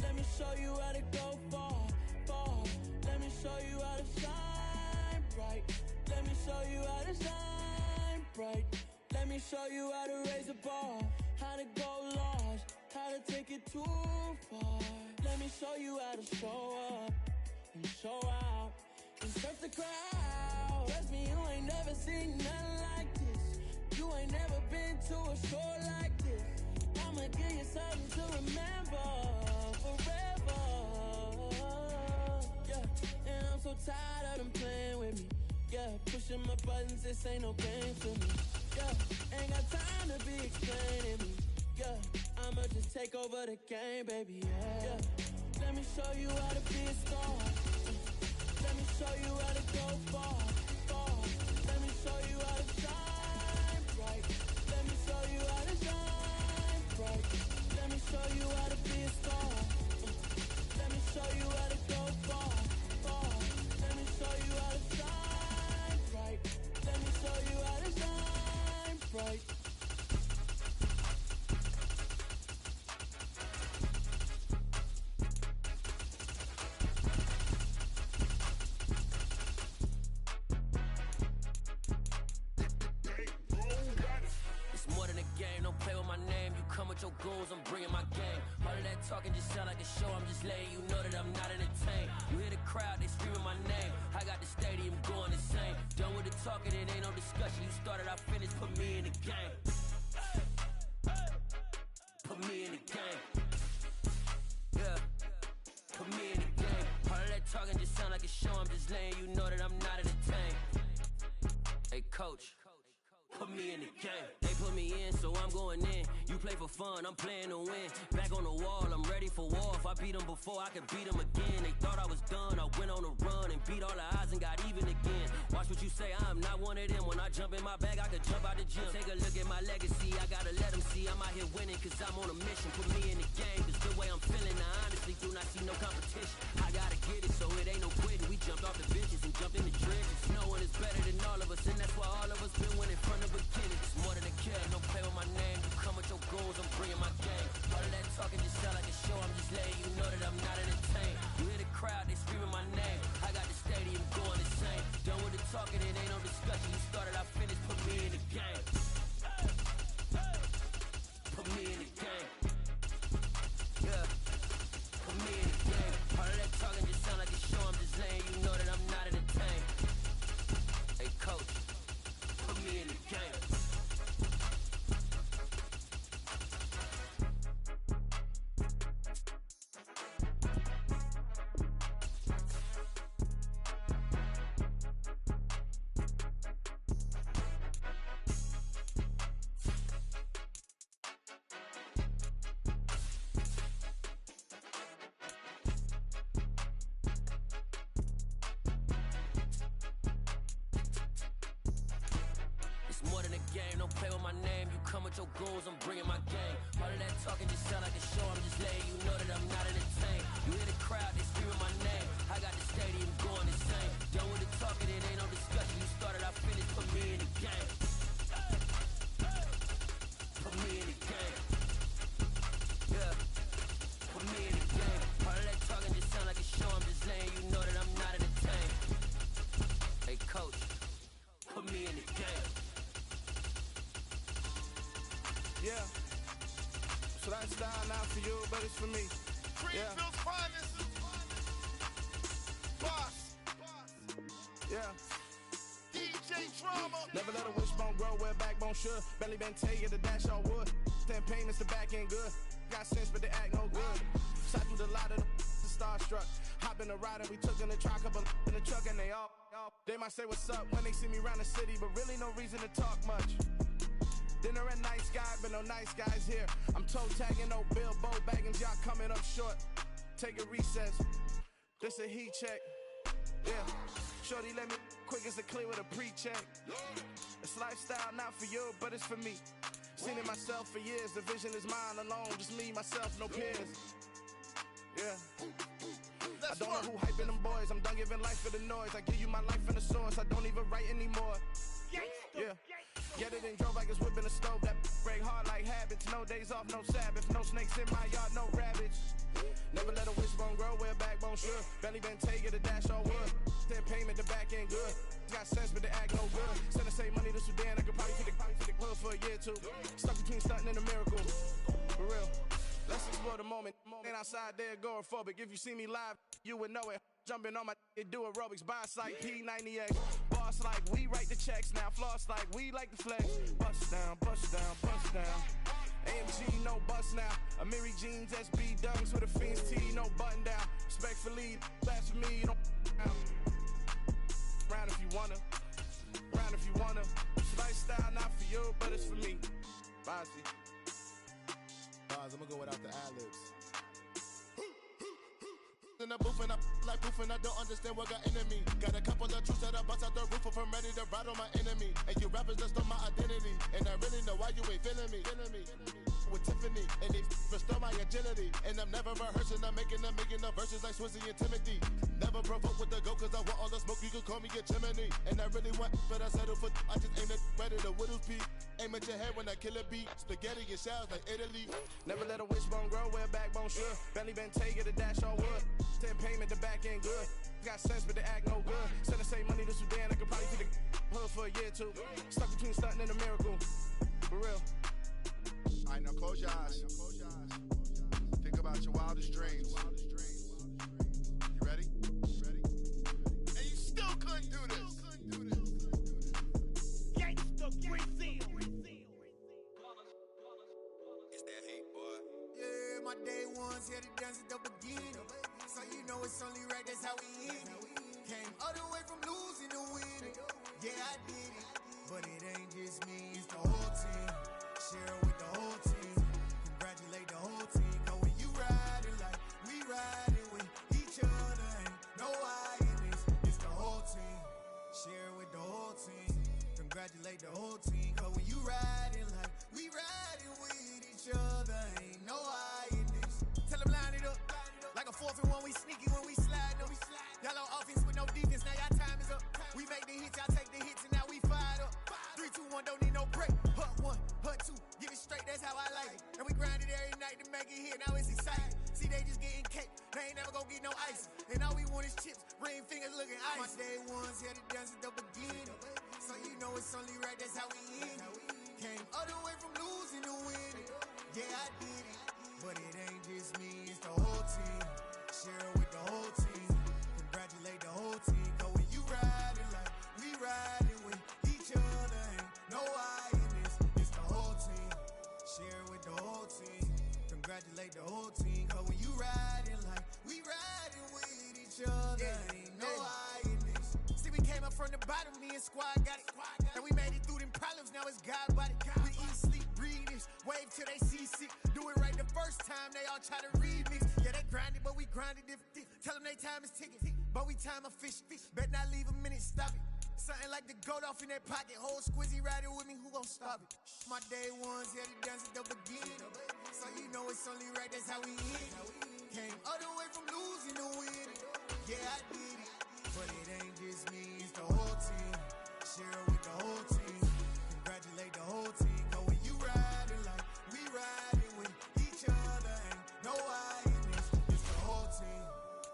Let me show you how to go far, far. Let me show you how to shine bright. Let me show you how to shine bright. Let me show you how to raise a bar, how to go large, how to take it too far. Let me show you how to show up and show out and surf the crowd. Trust me, you ain't never seen nothing like this. You ain't never been to a show like this. I'ma give you something to remember forever. Yeah, and I'm so tired of them playing with me. Yeah, pushing my buttons, this ain't no game to me. Yeah, ain't got time to be explaining me. Yeah, I'ma just take over the game, baby. Yeah, let me show you how to be a star. Let me show you how to go far, far. Let me show you how to shine bright. Let me show you how to shine bright. Let me show you how to be a star. Let me show you how to go far, far. Let me show you how to shine bright. Let me show you how to shine bright. With your goons, I'm bringing my game. All of that talking just sound like a show. I'm just letting you know that I'm not entertained. You hear the crowd, they screaming my name. I got the stadium going insane. Done with the talking, it ain't no discussion. You started, I finished, put me in the game. Put me in the game. Yeah, put me in the game. All of that talking just sound like a show. I'm just letting you know that I'm not entertained. Hey, coach, put me in the game. They put me in, so I'm going in. You play for fun, I'm playing to win. Back on the wall, I'm ready for war. If I beat them before, I can beat them again. They thought I was done, I went on a run and beat all the odds and got even again. Watch what you say, I'm not one of them. When I jump in my bag, I could jump out the gym. Take a look at my legacy, I gotta let them see I'm out here winning, cause I'm on a mission. Put me in the game, cause the way I'm feeling, I honestly do not see no competition. I gotta get it, so it ain't no quitting. We jumped off the benches and jumped in the trenches. No one is better than all of us, and that's why all of us been winning from the beginning. It's more than a kill, don't play with my name. You come with your goons, I'm bringing my game. All of that talking just sound like a show. I'm just letting you know that I'm not entertained. You hear the crowd, they screaming my name. I got the stadium going insane. Done with the talking, it ain't no discussion. You started, I finished, put me in the game. Put me in the game. Yeah, put me in the game. All of that talking just sound like a show. I'm just letting you know that I'm not entertained. Hey, coach, put me in the game. game. Don't play with my name. You come with your goons, I'm bringing my game. All of that talking just sound like a show. I'm just letting you know that I'm not entertained. You hear the crowd, they screaming my name. I got the stadium going insane. Done with the talking, it ain't no discussion. You started, I finished. Put me in the game. Put me in the game. Yeah. Put me in the game. All of that talking just sound like a show. I'm just letting you know that I'm not entertained. Hey, coach, put me in the game. Yeah. So that style not for you, but it's for me. Greenfield's finest. Boss. Yeah. DJ Drama. Never let a wishbone grow where backbone should. Belly been take it, the dash all wood. 10 payments, the back end good. Got sense, but they act no good. Shot through the lot of the starstruck. Hop in the ride and we took in the truck, couple in the truck, and they might say what's up when they see me around the city, but really no reason to talk much. Dinner at nice guy, but no nice guys here. I'm toe tagging, no Bilbo Baggins, y'all coming up short. Take a recess. This a heat check. Yeah. Shorty let me quick as a clear with a pre-check. It's lifestyle not for you, but it's for me. Seen it myself for years. The vision is mine alone. Just me, myself, no peers. Yeah. I don't know who hyping them boys. I'm done giving life for the noise. I give you my life in the source. I don't even write anymore. Yeah. Get it and drove like it's whipping a stove. That break hard like habits. No days off, no Sabbath. No snakes in my yard, no rabbits. Never let a wishbone grow where backbone should. Belly been take it, the dash all wood. 10 payment, the back end good. Got sense, but they act no good. Send the same money to Sudan. I could probably take the hood for a year or two. Stuck between stunting and a miracle. For real. Let's explore the moment. Ain't outside there agoraphobic. If you see me live, you would know it. Jumping on my do aerobics. Boss like P90X. Boss like we write the checks now. Floss like we like the flex. Bust down, bust down, bust down. AMG, no bust now. Amiri jeans, SB dunks with a Fiends T, no button down. Respectfully, that's for me, you don't round if you wanna. Round if you wanna. Lifestyle not for you, but it's for me. Bossy. I'm gonna go without the ad-libs. In the booth and I like proof and I don't understand what got into me. Got a couple of truths that I bust out the roof if I'm ready to ride on my enemy. And you rappers just stole my identity, and I really know why you ain't feeling me. With Tiffany, and they restore my agility. And I'm never rehearsing, I'm making $1 million verses like Swizzy and Timothy. Never provoke with the go, cause I want all the smoke, you can call me a chimney. And I really want, but I settle for, I just aim at ready to Whittles Peak. Aim at your head when I kill a beat. Spaghetti and shells like Italy. Never let a wishbone grow where backbone should. Belly been take it, the dash all wood. 10 payment, the back end good. Got sense, but they act no good. Send the same money to Sudan, I could probably take the hood for a year or two. Stuck between stunting and a miracle. For real. Alright, now close your eyes. Think about your wildest dreams. You ready? And you still couldn't do this. Gangsta Brazil. It's that hate, boy. Yeah, my day ones here to dance at the beginning. So you know it's only right, that's how we end it. Came all the way from losing to winning. Yeah, I did it. But it ain't just me, it's the whole team. Share with the whole team. Congratulate the whole team. Cause when you riding like we riding with each other, ain't no I in this. It's the whole team. Share with the whole team. Congratulate the whole team. Cause when you riding like we riding with each other, ain't no I in this. Tell them line it up. Like a 4th and 1, we sneaky when we slide up. Y'all on offense with no defense, now y'all time is up. We make the hits, y'all take the hits, and now we fired up. 3, 2, 1, don't need no break. Hut 1, hut 2, give it straight, that's how I like it. And we grind it every night to make it hit, now it's exciting. See, they just getting cake, they ain't never gonna get no ice. And all we want is chips, ring fingers looking ice. My day ones here to dance at the beginning. So you know it's only right, that's how we end it. Came all the way from losing to winning. Yeah, I did it. But it ain't just me, it's the whole team. Share with the whole team. Congratulate the whole team. Cause when you riding like we riding with each other, ain't no I in this. It's the whole team. Share with the whole team. Congratulate the whole team. Cause when you riding like we riding with each other, ain't no I in this. See, we came up from the bottom, me and squad got it. And we made it through them problems, now it's God body. We eat, sleep, breathe this. Wave till they see sick. Do it right the first time, they all try to remix. Yeah, they grinded, but we grinded different. Tell them they time is ticking, but we time a fish. Bet not leave a minute, stop it. Something like the goat off in their pocket. Whole squizzy riding with me, who gon' stop it? My day ones here to dance at the beginning. So you know it's only right, that's how we hit it. Came all the way from losing to winning. Yeah, I did it. But it ain't just me, it's the whole team. Share it with the whole team. Congratulate the whole team. Cause when you riding like we riding with each other, ain't no I in this. It's the whole team.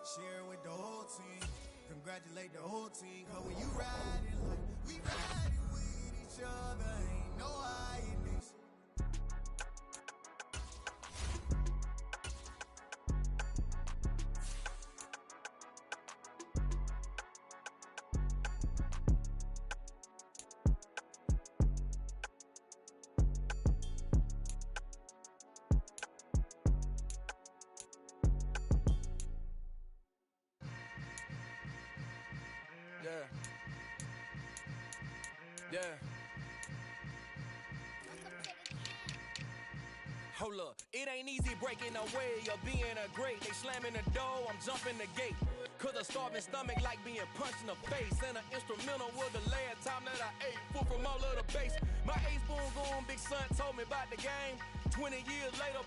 Share it with the whole team. Congratulate the whole team. Cause when you riding like we riding with each other, ain't no I in this. Yeah. Hold up, it ain't easy breaking away or being a great. They slamming the door, I'm jumping the gate. Cause a starving stomach like being punched in the face. And an instrumental was the last time that I ate food from all of the bass. My ace boom goon, big son told me about the game. 20 years later,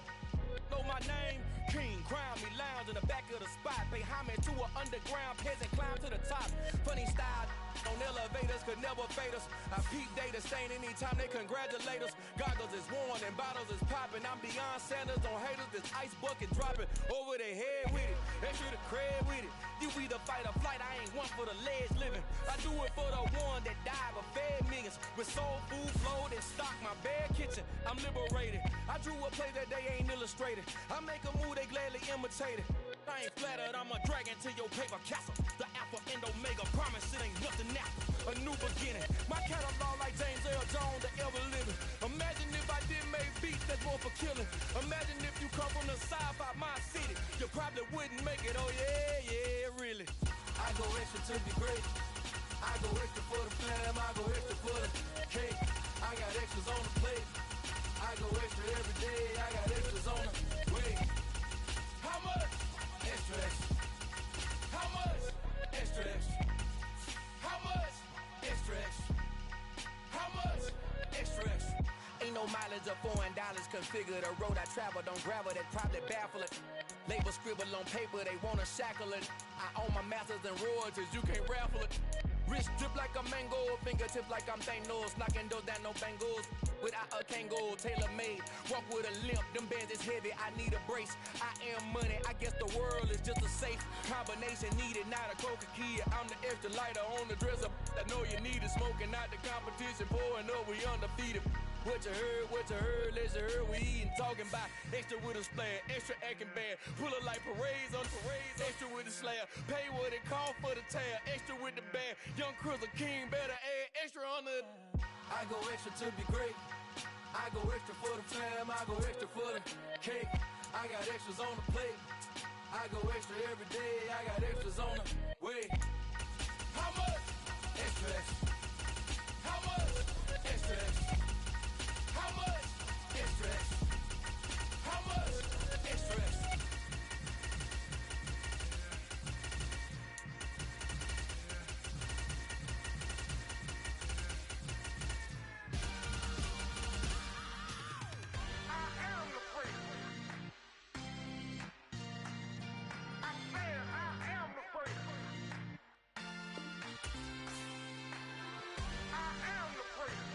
know my name. King, crown me, lounge in the back of the spot. Pay homage to an underground peasant, climb to the top. Funny style on elevators could never fade us. I peep data stain anytime they congratulate us. Goggles is worn and bottles is popping. I'm beyond Sanders on haters, this ice bucket dropping over their head with it. Extra the cred with it. You either fight or flight, I ain't one for the ledge living. I do it for the one that died but fed millions. With soul food flowed and stock my bare kitchen. I'm liberated. I drew a play that they ain't illustrated. I make a move they gladly imitated. I ain't flattered, I'm a dragon to your paper castle. The alpha and omega, promise it ain't nothing now. A new beginning. My catalog like James L. Jones, the ever living. Imagine if I did make beats that's more for killing. Imagine if you come from the side by my city. You probably wouldn't make it, oh yeah, yeah, really. I go extra to be great. I go extra for the fam, I go extra for the cake. I got extras on the plate. I go extra every day, I got extras on the way. How much? Extra, extra. How much? Extra, extra. How much? Extra, extra. How much? Extra, extra. Ain't no mileage or $4 configure the road I travel. Don't gravel, that probably baffle it. Label scribble on paper, they wanna shackle it. I own my masters and royalties, you can't raffle it. Wrist drip like a mango, fingertip like I'm Thanos. Knocking those down, no bangles. Without a Kango, tailor-made. Walk with a limp, them bands is heavy, I need a brace. I am money, I guess the world is just a safe combination needed, not a Coca-Cola. I'm the extra lighter on the dresser. I know you need it, smoking out the competition, pouring up, we undefeated. What you heard, let's hear we eatin', talking about extra with a splash, extra acting bad, pull it like parades on parades, extra with the slab, pay what it cost for the tab, extra with the band, young Chris a king, better add extra on the. I go extra to be great, I go extra for the fam, I go extra for the cake, I got extras on the plate, I go extra every day, I got extras on the way. How much? Extra, extra. How much? Extra, extra. How much? Extra, extra. How much? Extra, extra. I am the prince. I said I am the prince. I am the prince.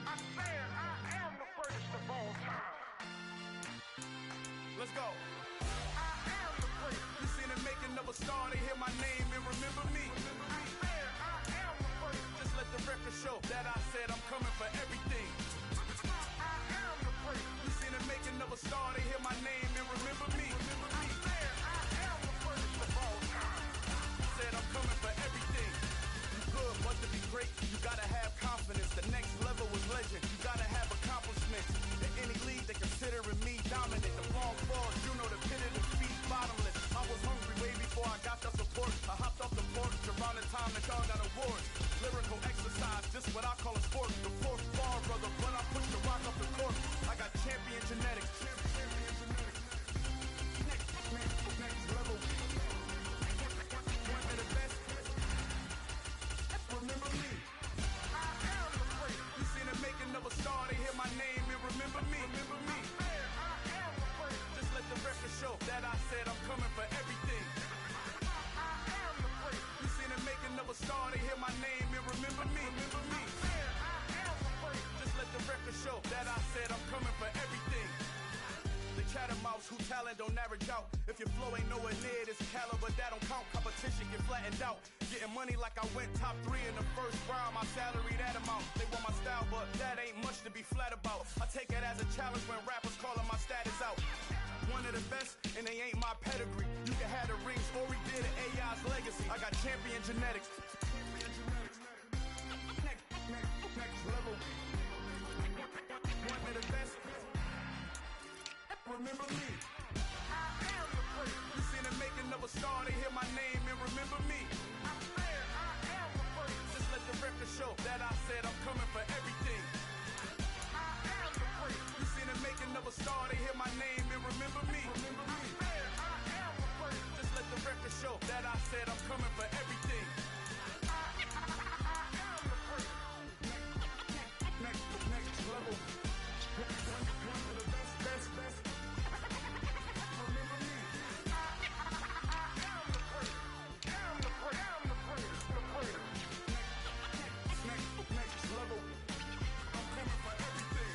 I said I am the first of all time. Let's go. I am the prince. You seen the making of a star, they hear my name and remember me. I said I am the prince. Just let the record show that I said I'm coming for everything. I am the prince. You seen the making of a star, they hear my name and remember me. I said I am the first of all time. Said I'm coming for everything. You good, but to be great, you gotta have confidence. The next level was legend. You gotta have accomplishments. In any league, they considering me dominant. The wrong falls, you know the pit of defeat, bottomless. I was hungry way before I got the support. I hopped off the porch around the time that y'all got awards. Lyrical exercise, just what I call a sport. The fourth bar, brother, when I push the rock up the court. I got champion genetics. chattermouths who talent don't average out. If your flow ain't nowhere near this caliber, that don't count. Competition get flattened out. Getting money like I went top 3 in the first round. My salary that amount. They want my style, but that ain't much to be flat about. I take it as a challenge when rappers calling my status out. One of the best, and they ain't my pedigree. You can have the rings, or we did an AI's legacy. I got champion genetics. Next level. One of the best. Remember me. I am the first. You seen the making of a star, they hear my name and remember me. I said I am the first. Just let the record show that I said I'm coming for everything. I am the first. You seen the making of a star, they hear my name and remember me. I said I am the first. Just let the record show that I said I'm coming for everything. I am the first. Next level. One of the best. Remember me. I am the first. Am the first. Am the first. The first. Next level. I'm coming for everything.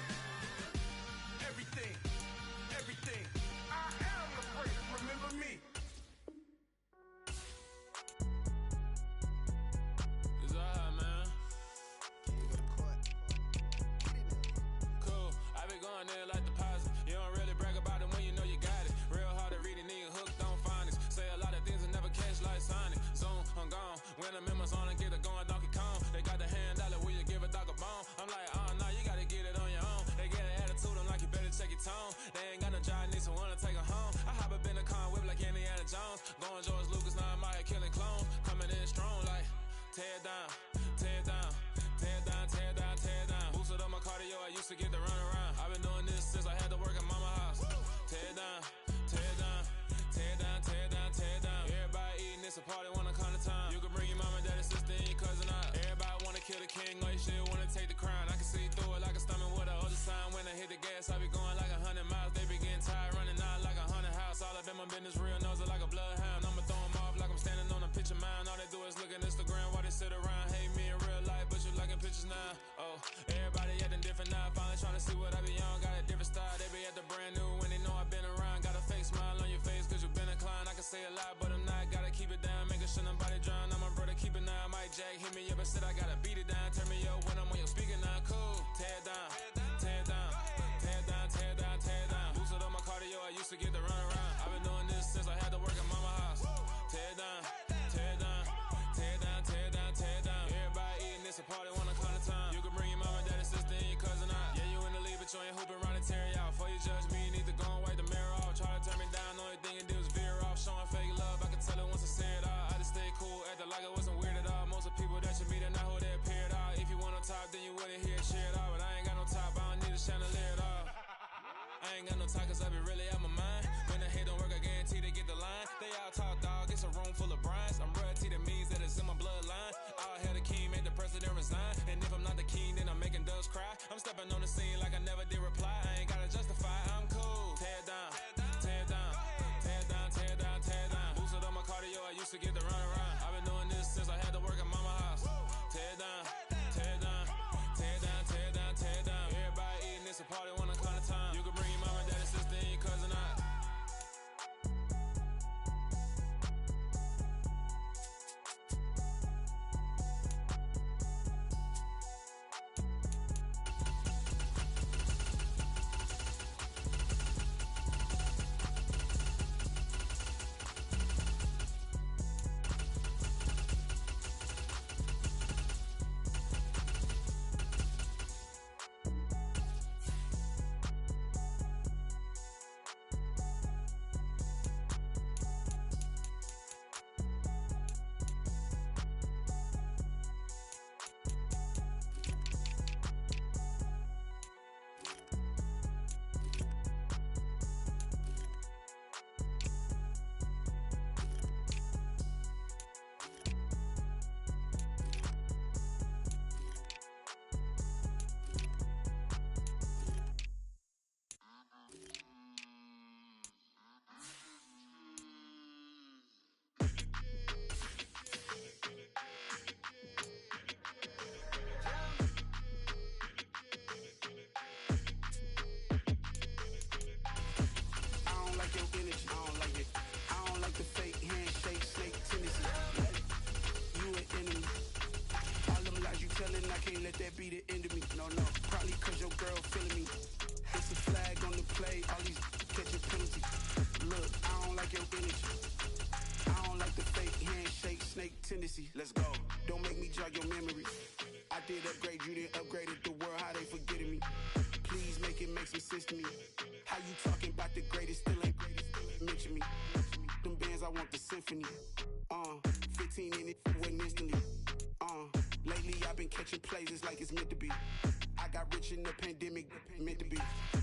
Everything. I am the first. Remember me. It's alright, man. Cool. I be going there like deposit. You don't really brag about it when you know you got it. Real hard to read it, nigga hooked on phonics. Say a lot of things and never catch like Sonic. Zoom, I'm gone. When the members on and get it going Donkey Kong. They got the hand dollar, will you give a dog a bone? I'm like, nah, you gotta get it on your own. They get an attitude, I'm like, you better check your tone. They ain't got no job, need someone to take her home. I hop up in the car, whip like Indiana Jones. Going George Lucas, now I'm out here killing clones. Coming in strong like, tear down, tear down, tear down, tear down, tear down. Boosted up my cardio, I used to get to run around. I've been doing this since I had to work at mama house. Tear down, tear down, tear down, tear down, tear down. Everybody eating, it's a party, wanna come to time. You can bring your mama, daddy, sister, and your cousin out. Everybody wanna kill the king, or you shit wanna take the crown. I can see through it like a stomach with a other sign. When I hit the gas, I be going like 100 miles. They be getting tired, running out like 100 house. All up in my business, real nose it like a bloodhound. I'ma throw 'em off like I'm standing on a picture mound. All they do is look at Instagram while they sit around. Hate me in real life, but you liking pictures now. Oh, everybody acting different now. Finally trying to see what I be on. Got a different style, they be at the brand new when they know I've been around. Got a fake smile on your face cause you been inclined. I can say a lot, but I'm not. Gotta keep it down, making sure nobody drown. I'm my brother, keep it now. Mike Jack hit me up and said I gotta beat it down. Turn me up when I'm on your speaker now. Cool, tear down, tear down, tear down, tear down, tear down. Boosted up my cardio, I used to get to run around. I've been doing this since I had to work at mama house. Tear down, tear down, tear down, tear down, tear down. Everybody eating, it's a party, wanna come to time. You can bring your mama, daddy, sister, and your cousin out. Yeah, you in the league, but you ain't hooping around and tear you out. Before you judge me, you need to go and wipe the mirror off. Try to turn me down, only thing you do is veer off. Showing fake love, I can tell it once I say it all. I just stay cool, acting like it wasn't weird at all. Most of the people that you meet are not who they appear at all. If you want on top, then you wouldn't hear it cheer at all. But I ain't got no top, I don't need a chandelier at all. I ain't got no time cause I be really out my mind. Tennessee. Let's go. Don't make me jog your memory. I did upgrade you, then upgraded the world. How they forgetting me? Please make it make some sense to me. How you talking about the greatest? Still ain't mention me. Them bands, I want the symphony. 15 in it, wasn't instantly. Lately I've been catching plays, it's like it's meant to be. I got rich in the pandemic, meant to be.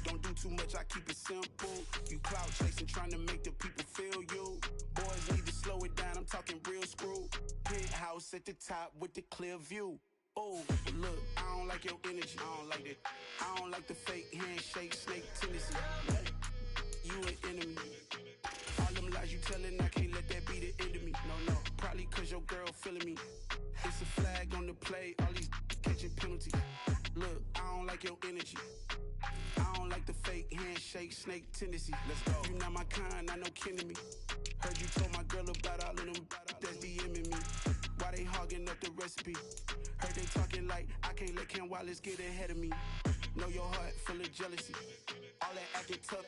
Don't do too much, I keep it simple. You clout chasing, trying to make the people feel you. Boys need to slow it down, I'm talking real screw. Penthouse at the top with the clear view. Oh, look, I don't like your energy, I don't like that. I don't like the fake handshake, snake tendency. You an enemy. All them lies you telling, I can't let that be the end of me. No, probably cause your girl feeling me. It's a flag on the play, all these catching penalties. Look, I don't like your energy. I don't like the fake handshake, snake tendency. Let's go. You not my kind, I know kin to me. Heard you told my girl about all of them that's DMing me. Why they hogging up the recipe? Heard they talking like I can't let Ken Wallace get ahead of me. Know your heart full of jealousy. All that acting tough,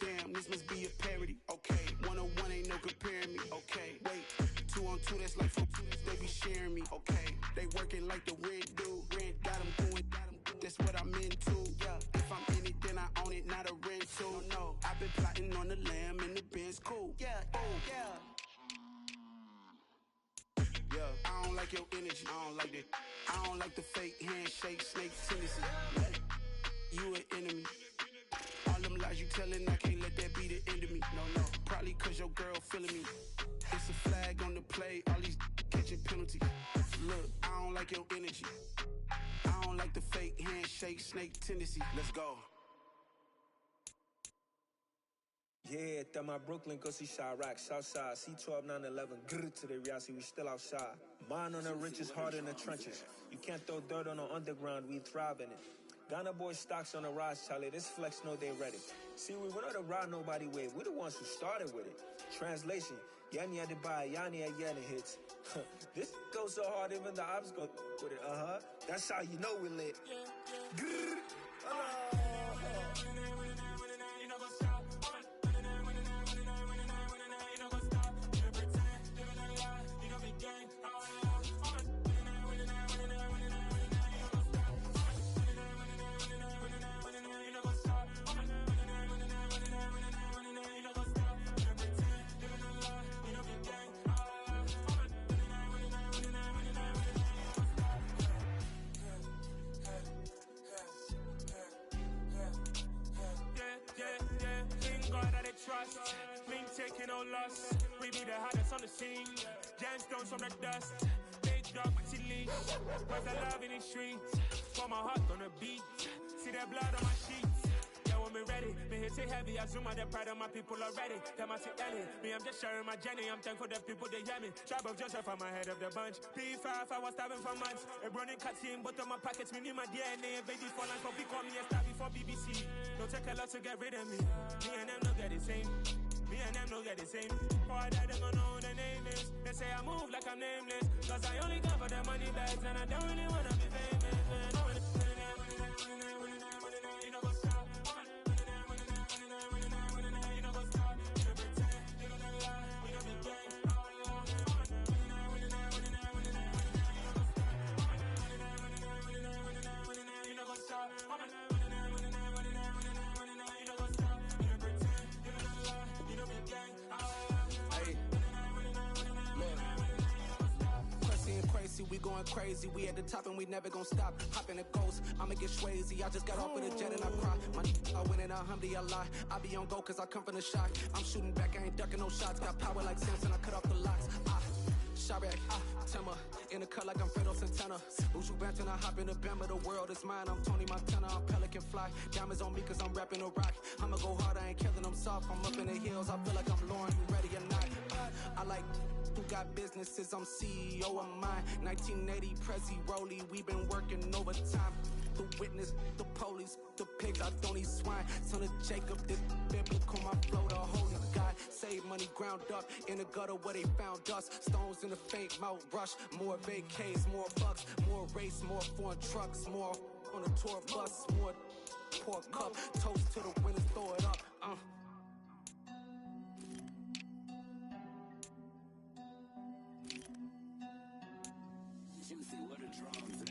damn, this must be a parody. Okay, 1-on-1 ain't no comparing me. Okay, wait, 2-on-2, that's like 4, they be sharing me. Okay, they working like the rent do. Rent got them going, that's what I'm into. Yeah, if I'm in it, then I own it, not a rental. No, I've been plotting on the lamb and the Benz cool. Yeah, oh, yeah. Yeah, I don't like your energy, I don't like that. I don't like the fake handshake, snake tendency. You an enemy. All them lies you telling, I can't let that be the end of me. No, probably cause your girl feeling me. It's a flag on the play, all these catching penalties. Look, I don't like your energy. I don't like the fake handshake, snake tendency. Let's go. Yeah, that my Brooklyn, go see Chirac, Southside, C12, 911, grrr to the reality, we still outside. Mine on the riches, hard in the trenches. You can't throw dirt on the underground, we thrive in it. Ghana boys stocks on the rise, Charlie, this flex know they ready. See, we not to ride nobody way, we the ones who started with it. Translation, Yani had to buy, Yani had Yanni hits. This goes so hard, even the ops go with it, That's how you know we lit. Grrr, trust, me taking no loss. We be the hottest on the scene. Gemstones from the dust. Big dog, maxi leash. Where's the love in the streets? For my heart on the beat. See that blood on my sheets. Yeah, when me ready, me hit it heavy. I zoom out the pride of my people already. Them I see Ellie. Me, I'm just sharing my journey. I'm thankful that people they hear me. Tribe of Joseph, I'm ahead of the bunch. P5, I was starving for months. A running cutscene, but on my pockets, me need my DNA. Baby for life, so we call me a star before BBC. Don't take a lot to get rid of me. Me and them don't get the same. Me and them don't get the same. Boy, that them gonna know who the name is. They say I move like I'm nameless. Cause I only come for the money bags and I don't really wanna be famous. You know go stop. You know go stop. You know pretend. You know the lie. You know the gang. You know go stop. We going crazy, we at the top and we never gonna stop. Hop in the ghost, I'ma get swayzy. I just got off of the jet and I cry. Money, I win it, alhamdulillah. I be on go cause I come from the shot. I'm shooting back, I ain't ducking no shots. Got power like Samson, I cut off the locks. Shabak, Timmer, in the cut like I'm Fredo Santana. Uju Banton, I hop in the Bama, the world is mine. I'm Tony Montana, I'm Pelican Fly. Diamonds on me cause I'm rapping a rock. I'ma go hard, I ain't killing them soft. I'm up in the hills, I feel like I'm Lauren, you ready or not? I like who got businesses, I'm CEO of mine. 1980 Prezi Rolly, we been working overtime. The witness, the police, the pigs, I don't eat swine. Son of Jacob, this biblical, my flow, the holy God. Save money ground up in the gutter where they found us. Stones in the faint mouth rush. More vacays, more bucks, more race, more foreign trucks, more on a tour bus, more pour cup. Toast to the winners, throw it up. See where the drums at.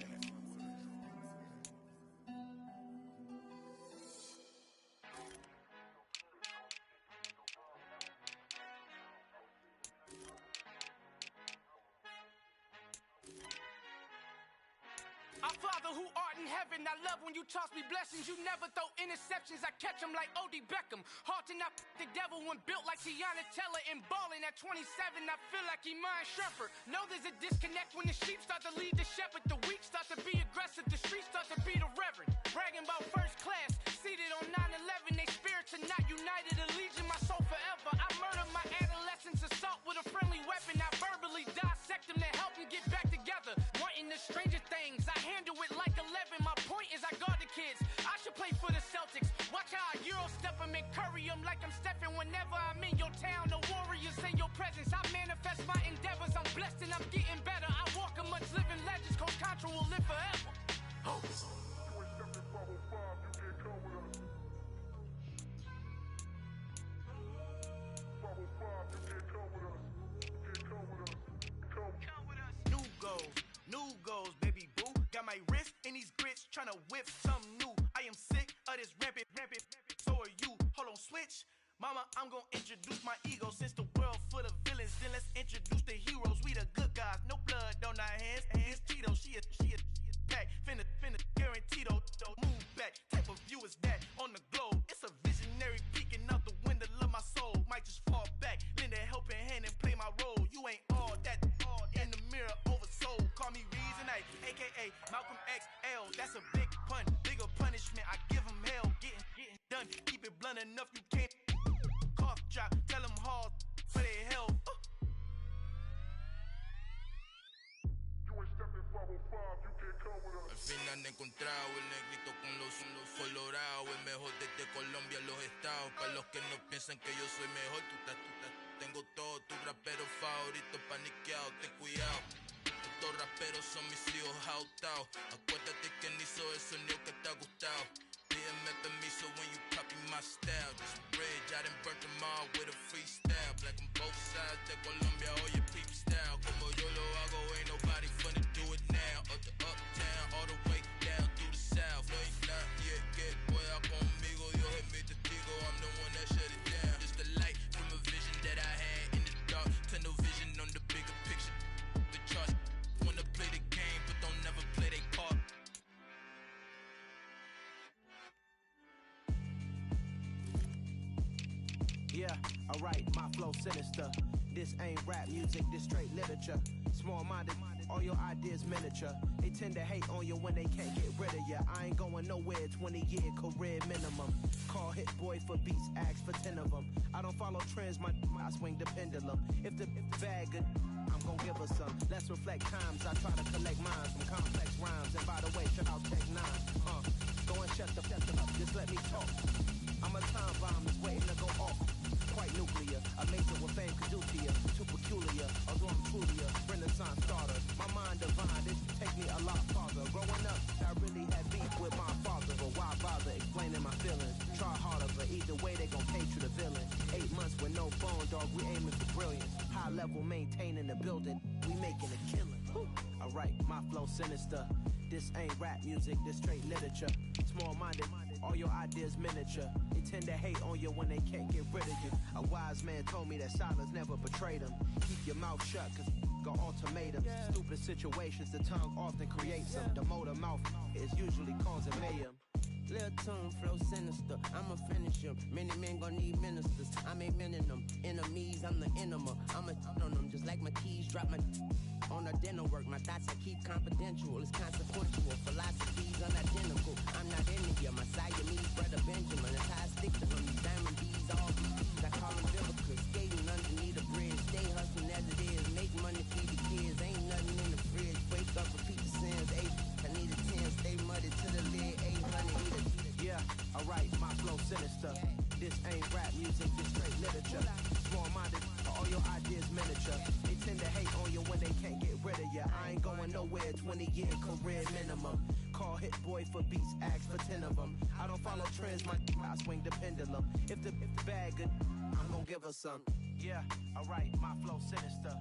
Our Father who art in heaven, I love when you toss me blessings. You never throw interceptions, I catch them like O.D. Beckham. Hard to not the devil when built like Tiana Teller and balling at 27. I feel like Iman Shumpert. Know there's a disconnect when the sheep start to lead the shepherd. The weak start to be aggressive, the streets start to be the reverend. Bragging about first class, seated on 9/11. They spirits are not united, allegiance my soul forever. I murdered my adolescence, assault with a friendly weapon. I verbally dissect them to help them get back together. Wanting the stranger things, I handle it like 11. My point is I guard the kids. I should play for the Celtics. Watch how I Euro step them and curry them like I'm stepping. Whenever I'm in your town, the warriors in your presence. I manifest my endeavors. I'm blessed and I'm getting better. I walk amongst living legends. Coach Contra will live forever. Oh. New goals, baby boo. Got my wrist in these grits, tryna whip something new. I am sick of this rampant. So are you. Hold on, switch. Mama, I'm gonna introduce my ego. Since the world full of villains, then let's introduce the heroes. We the good guys, no blood on our hands. Hands Tito, she a pack. Finna guaranteed. Move back. Type of view is that on the globe? It's a visionary peeking out the window of my soul. Might just fall back, lend a helping hand and play my role. You ain't all that in the mirror oversold. Call me Reason A, aka Malcolm XL. That's a big pun, bigger punishment. I give him hell, getting done. Keep it blunt enough, you can't cough drop. Tell them hard for their hell. Al fin han encontrado el negrito con los colorados, el mejor desde Colombia, los estados. Para los que no piensan que yo soy mejor, tengo todo, tus raperos favoritos paniqueados, ten cuidado. Estos raperos son mis hijos jautados. Acuérdate que ni hizo el sonido que te ha gustado. Pídeme permiso when you copy my style. This bridge, I done burnt them all with a freestyle. Black on both sides de Colombia, oye peep style. Como yo lo hago, ain't nobody finna do it now. Up to uptown, all the way down through the south. No hay nadie que pueda conmigo, Dios es mi testigo. I'm the one that shut it down. Just the light from a vision that I had in the dark. Tunnel vision on the bigger picture. The charts wanna play the game, but don't never play their part. Yeah, alright, my flow sinister. This ain't rap music, this straight literature. Small-minded, all your ideas miniature. They tend to hate on you when they can't get rid of you. I ain't going nowhere, 20-year career minimum. Call Hit Boy for beats, ask for 10 of them. I don't follow trends, I swing the pendulum. If the bag good, I'm gon' give her some. Let's reflect times, I try to collect mines from complex rhymes. And by the way, check out Tech 9. Go and shut the up, just let me talk. I'm a time bomb that's waiting to go off. Quite nuclear, amazing what fame could do to you. Too peculiar, although I'm truly a renaissance starter. My mind divine, it take me a lot farther. Growing up, I really had beef with my father. But why bother explaining my feelings? Try harder, but either way they gon' paint you the villain. 8 months with no phone, dog, we aiming for brilliance. High level maintaining the building, we making a killing. Alright, my flow sinister. This ain't rap music, this straight literature. Small-minded, all your ideas miniature. They tend to hate on you when they can't get rid of you. A wise man told me that silence never betrayed him. Keep your mouth shut, cause got ultimatums. Stupid situations, the tongue often creates them. The motor mouth is usually causing mayhem. Lil' tune, flow sinister, I'ma finish him. Many men gon' need ministers, I'm a men in them. Enemies, I'm the enema. I'ma on them, just like my keys, drop my on a dinner work. My thoughts I keep confidential, it's consequential. Philosophies unidentical, I'm not in here. My Siamese brother Benjamin, that's how I stick to him. These diamond D's, all these I call them biblicals. Skating underneath the bridge, stay hustling as it is. Make money, feed the kids, ain't nothing in the fridge. Wake up, repeat the sins, 8, I need a 10, stay muddy to the lid, 800. Yeah, alright, my flow sinister. This ain't rap music, this straight literature. Small-minded, all your ideas miniature. They tend to hate on you when they can't get rid of you. I ain't going nowhere, 20-year career minimum. Call Hit Boy for beats, ask for 10 of them. I don't follow trends, I swing the pendulum. If the bag good, I'm gon' give her some. Yeah, alright, my flow sinister.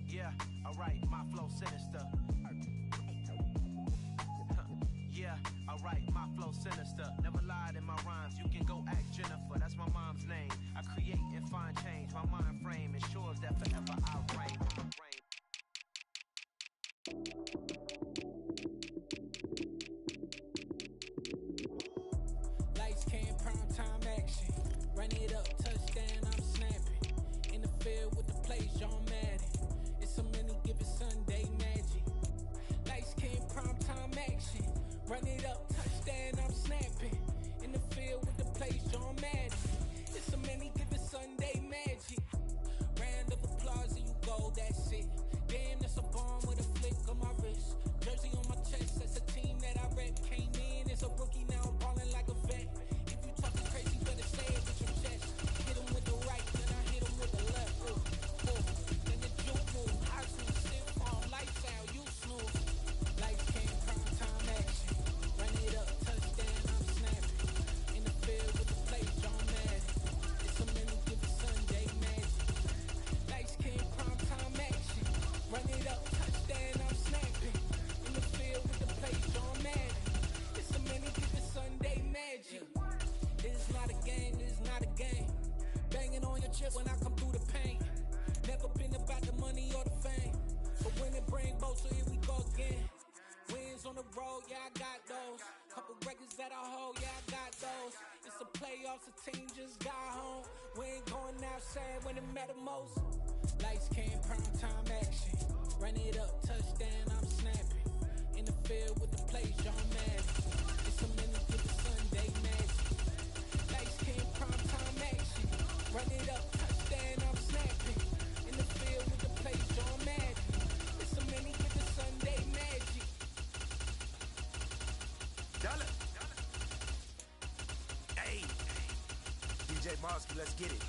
Yeah. Yeah, alright, my flow sinister. Yeah, alright, my flow sinister. Never lied in my rhymes, you can go ask Jennifer. That's my mom's name. I create and find change. My mind frame ensures that forever I reign. Lights, cam, prime time action. Run it up, touchdown, I'm snapping. In the field with the plays, John Madden. It's a many given Sunday magic. Lights, cam, prime time action. Run it up, touchdown, I'm snapping. In the field with the plays, John Madden. It's a many given Sunday magic. Round of applause and you go, that's it. Damn, that's a bomb with a flick on my wrist. Jersey on my chest, that's a team that I rep. Came in as a rookie, now I'm ballin' like a vet. If you talking crazy, better say it with your chest. Hit him with the right, then I hit him with the left. Then the juke move, I swing, stiff arm, lights out, you snooze. Lights came, prime time action. Run it up, touchdown, I'm snapping. In the field with the play, John Madden. It's a many given Sunday magic. Lights came, prime time action. Run it up, touchdown, I'm snapping. In the field with the play, John Madden. It's a many given Sunday magic. It is not a game, it is not a game. Banging on your chest when I come through the pain. Never been about the money or the fame. But when it bring both, so here we go again. Wins on the road, yeah, I got those. Couple records that I hold, yeah, I got those. It's the playoffs, the team just got home. We ain't going outside when it matter most. Lights came, prime time action. Run it up, touchdown, I'm snapping. In the field with the plays, John Madden. It's a many given Sunday magic. Lights came, prime time action. Run it up, touchdown, I'm snapping. In the field with the plays, John Madden. It's a many given Sunday magic. Dollar. Hey, DJ Mosky, let's get it.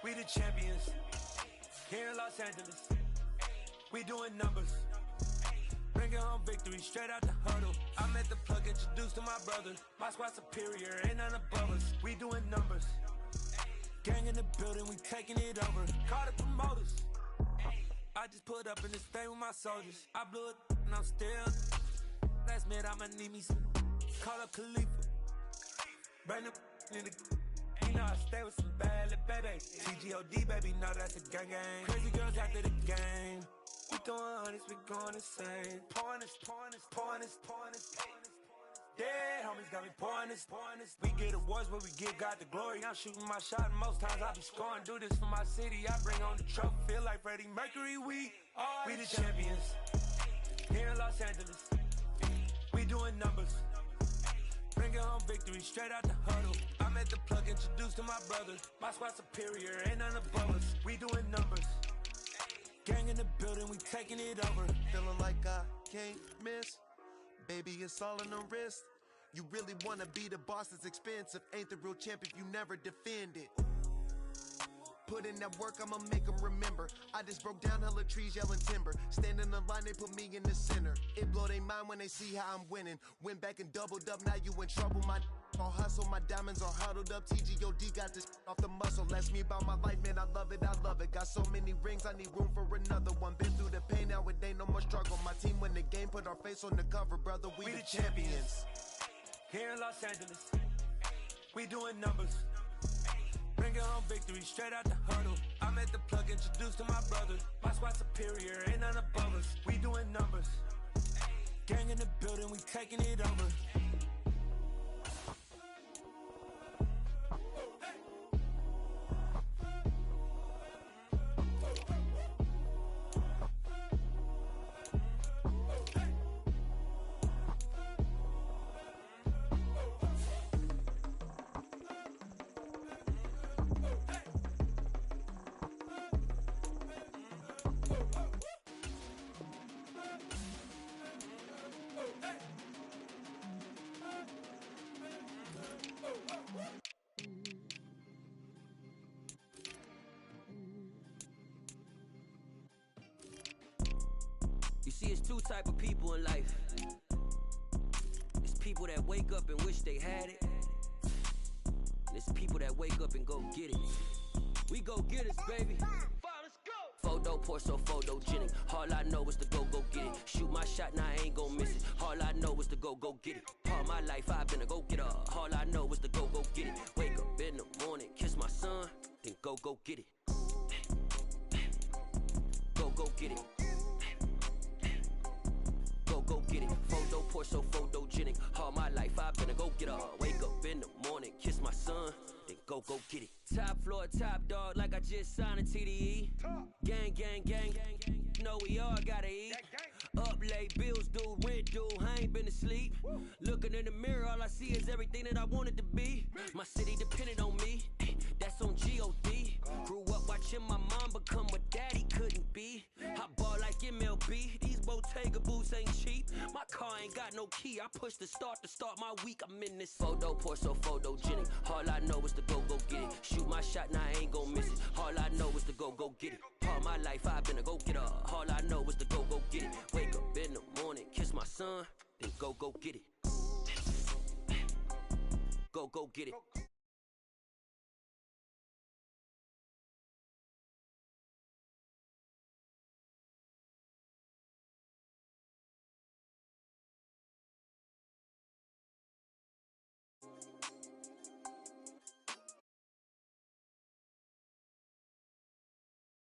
We the champions here in Los Angeles. We doing numbers. Bringing home victory straight out the huddle. I'm at the plug, introduced to my brother. My squad superior, ain't none above us. We doing numbers. Gang in the building, we taking it over. Call the promoters. I just put up in this thing with my soldiers. I blew it and I'm still. Last minute I'ma need me some. Call up Khalifa. Bring them in the. You know I stay with some bad little baby. TGOD baby, know that's a gang gang. Crazy girls after the game. We throwing hundreds, we going insane. Pouring this. Dead homies got me pouring this. We get awards, but we give God the glory. I'm shooting my shot, and most times I be scoring. Do this for my city, I bring on the trophy. Feel like Freddie Mercury, we the champions. Here in Los Angeles, we doing numbers. Bringing home victory straight out the huddle. I'm at the plug, introduced to my brother. My squad superior, ain't none above us. We doing numbers. Gang in the building, we taking it over. Feeling like I can't miss. Baby, it's all in the wrist. You really wanna be the boss, it's expensive. Ain't the real champ if you never defend it. Put in that work, I'ma make them remember. I just broke down hella trees, yelling timber. Stand in the line, they put me in the center. It blow they mind when they see how I'm winning. Went back and doubled up, now you in trouble. My all hustle, my diamonds are huddled up. TGOD got this off the muscle. Ask me about my life, man, I love it. Got so many rings, I need room for another one. Been through the pain, now it ain't no more struggle. My team win the game, put our face on the cover, brother. We the champions. Here in Los Angeles, we doing numbers. Bringing home victory straight out the huddle. I'm at the plug, introduced to my brother. My squad superior, ain't none above us. We doing numbers. Gang in the building, we taking it over. You see, it's two type of people in life. It's people that wake up and wish they had it. And it's people that wake up and go get it. We go get it, baby. 4 Photo poor, so photogenic. All I know is to go get it. Shoot my shot, now I ain't gon' miss it. All I know is to go get it. All my life I've been a go-getter. All I know is to go get it. Wake up in the morning, kiss my son, then go get it. Go get it. Go get it. Photo poor, so photogenic. All my life I've been a go-getter. Wake up in the morning, kiss my son, then go get it. Top floor, top dog, like I just signed a TDE. Gang, gang, gang, gang, gang. Know we all gotta eat. Up late, bills due, rent due, I ain't been asleep. Looking in the mirror, all I see is everything that I wanted to be. My city depended on me, that's on G.O.D. Grew up watching my mom become what daddy couldn't be. I ball like MLB, these Bottega boots ain't cheap. My car ain't got no key, I push the start my week. I'm in this photo poor, so photogenic. All I know is to go get it. Shoot my shot, now I ain't gon' miss it. All I know is to go get it. All my life I've been a go-getter. All I know is to go get it. Wake up in the morning, kiss my son, then go get it. Go get it.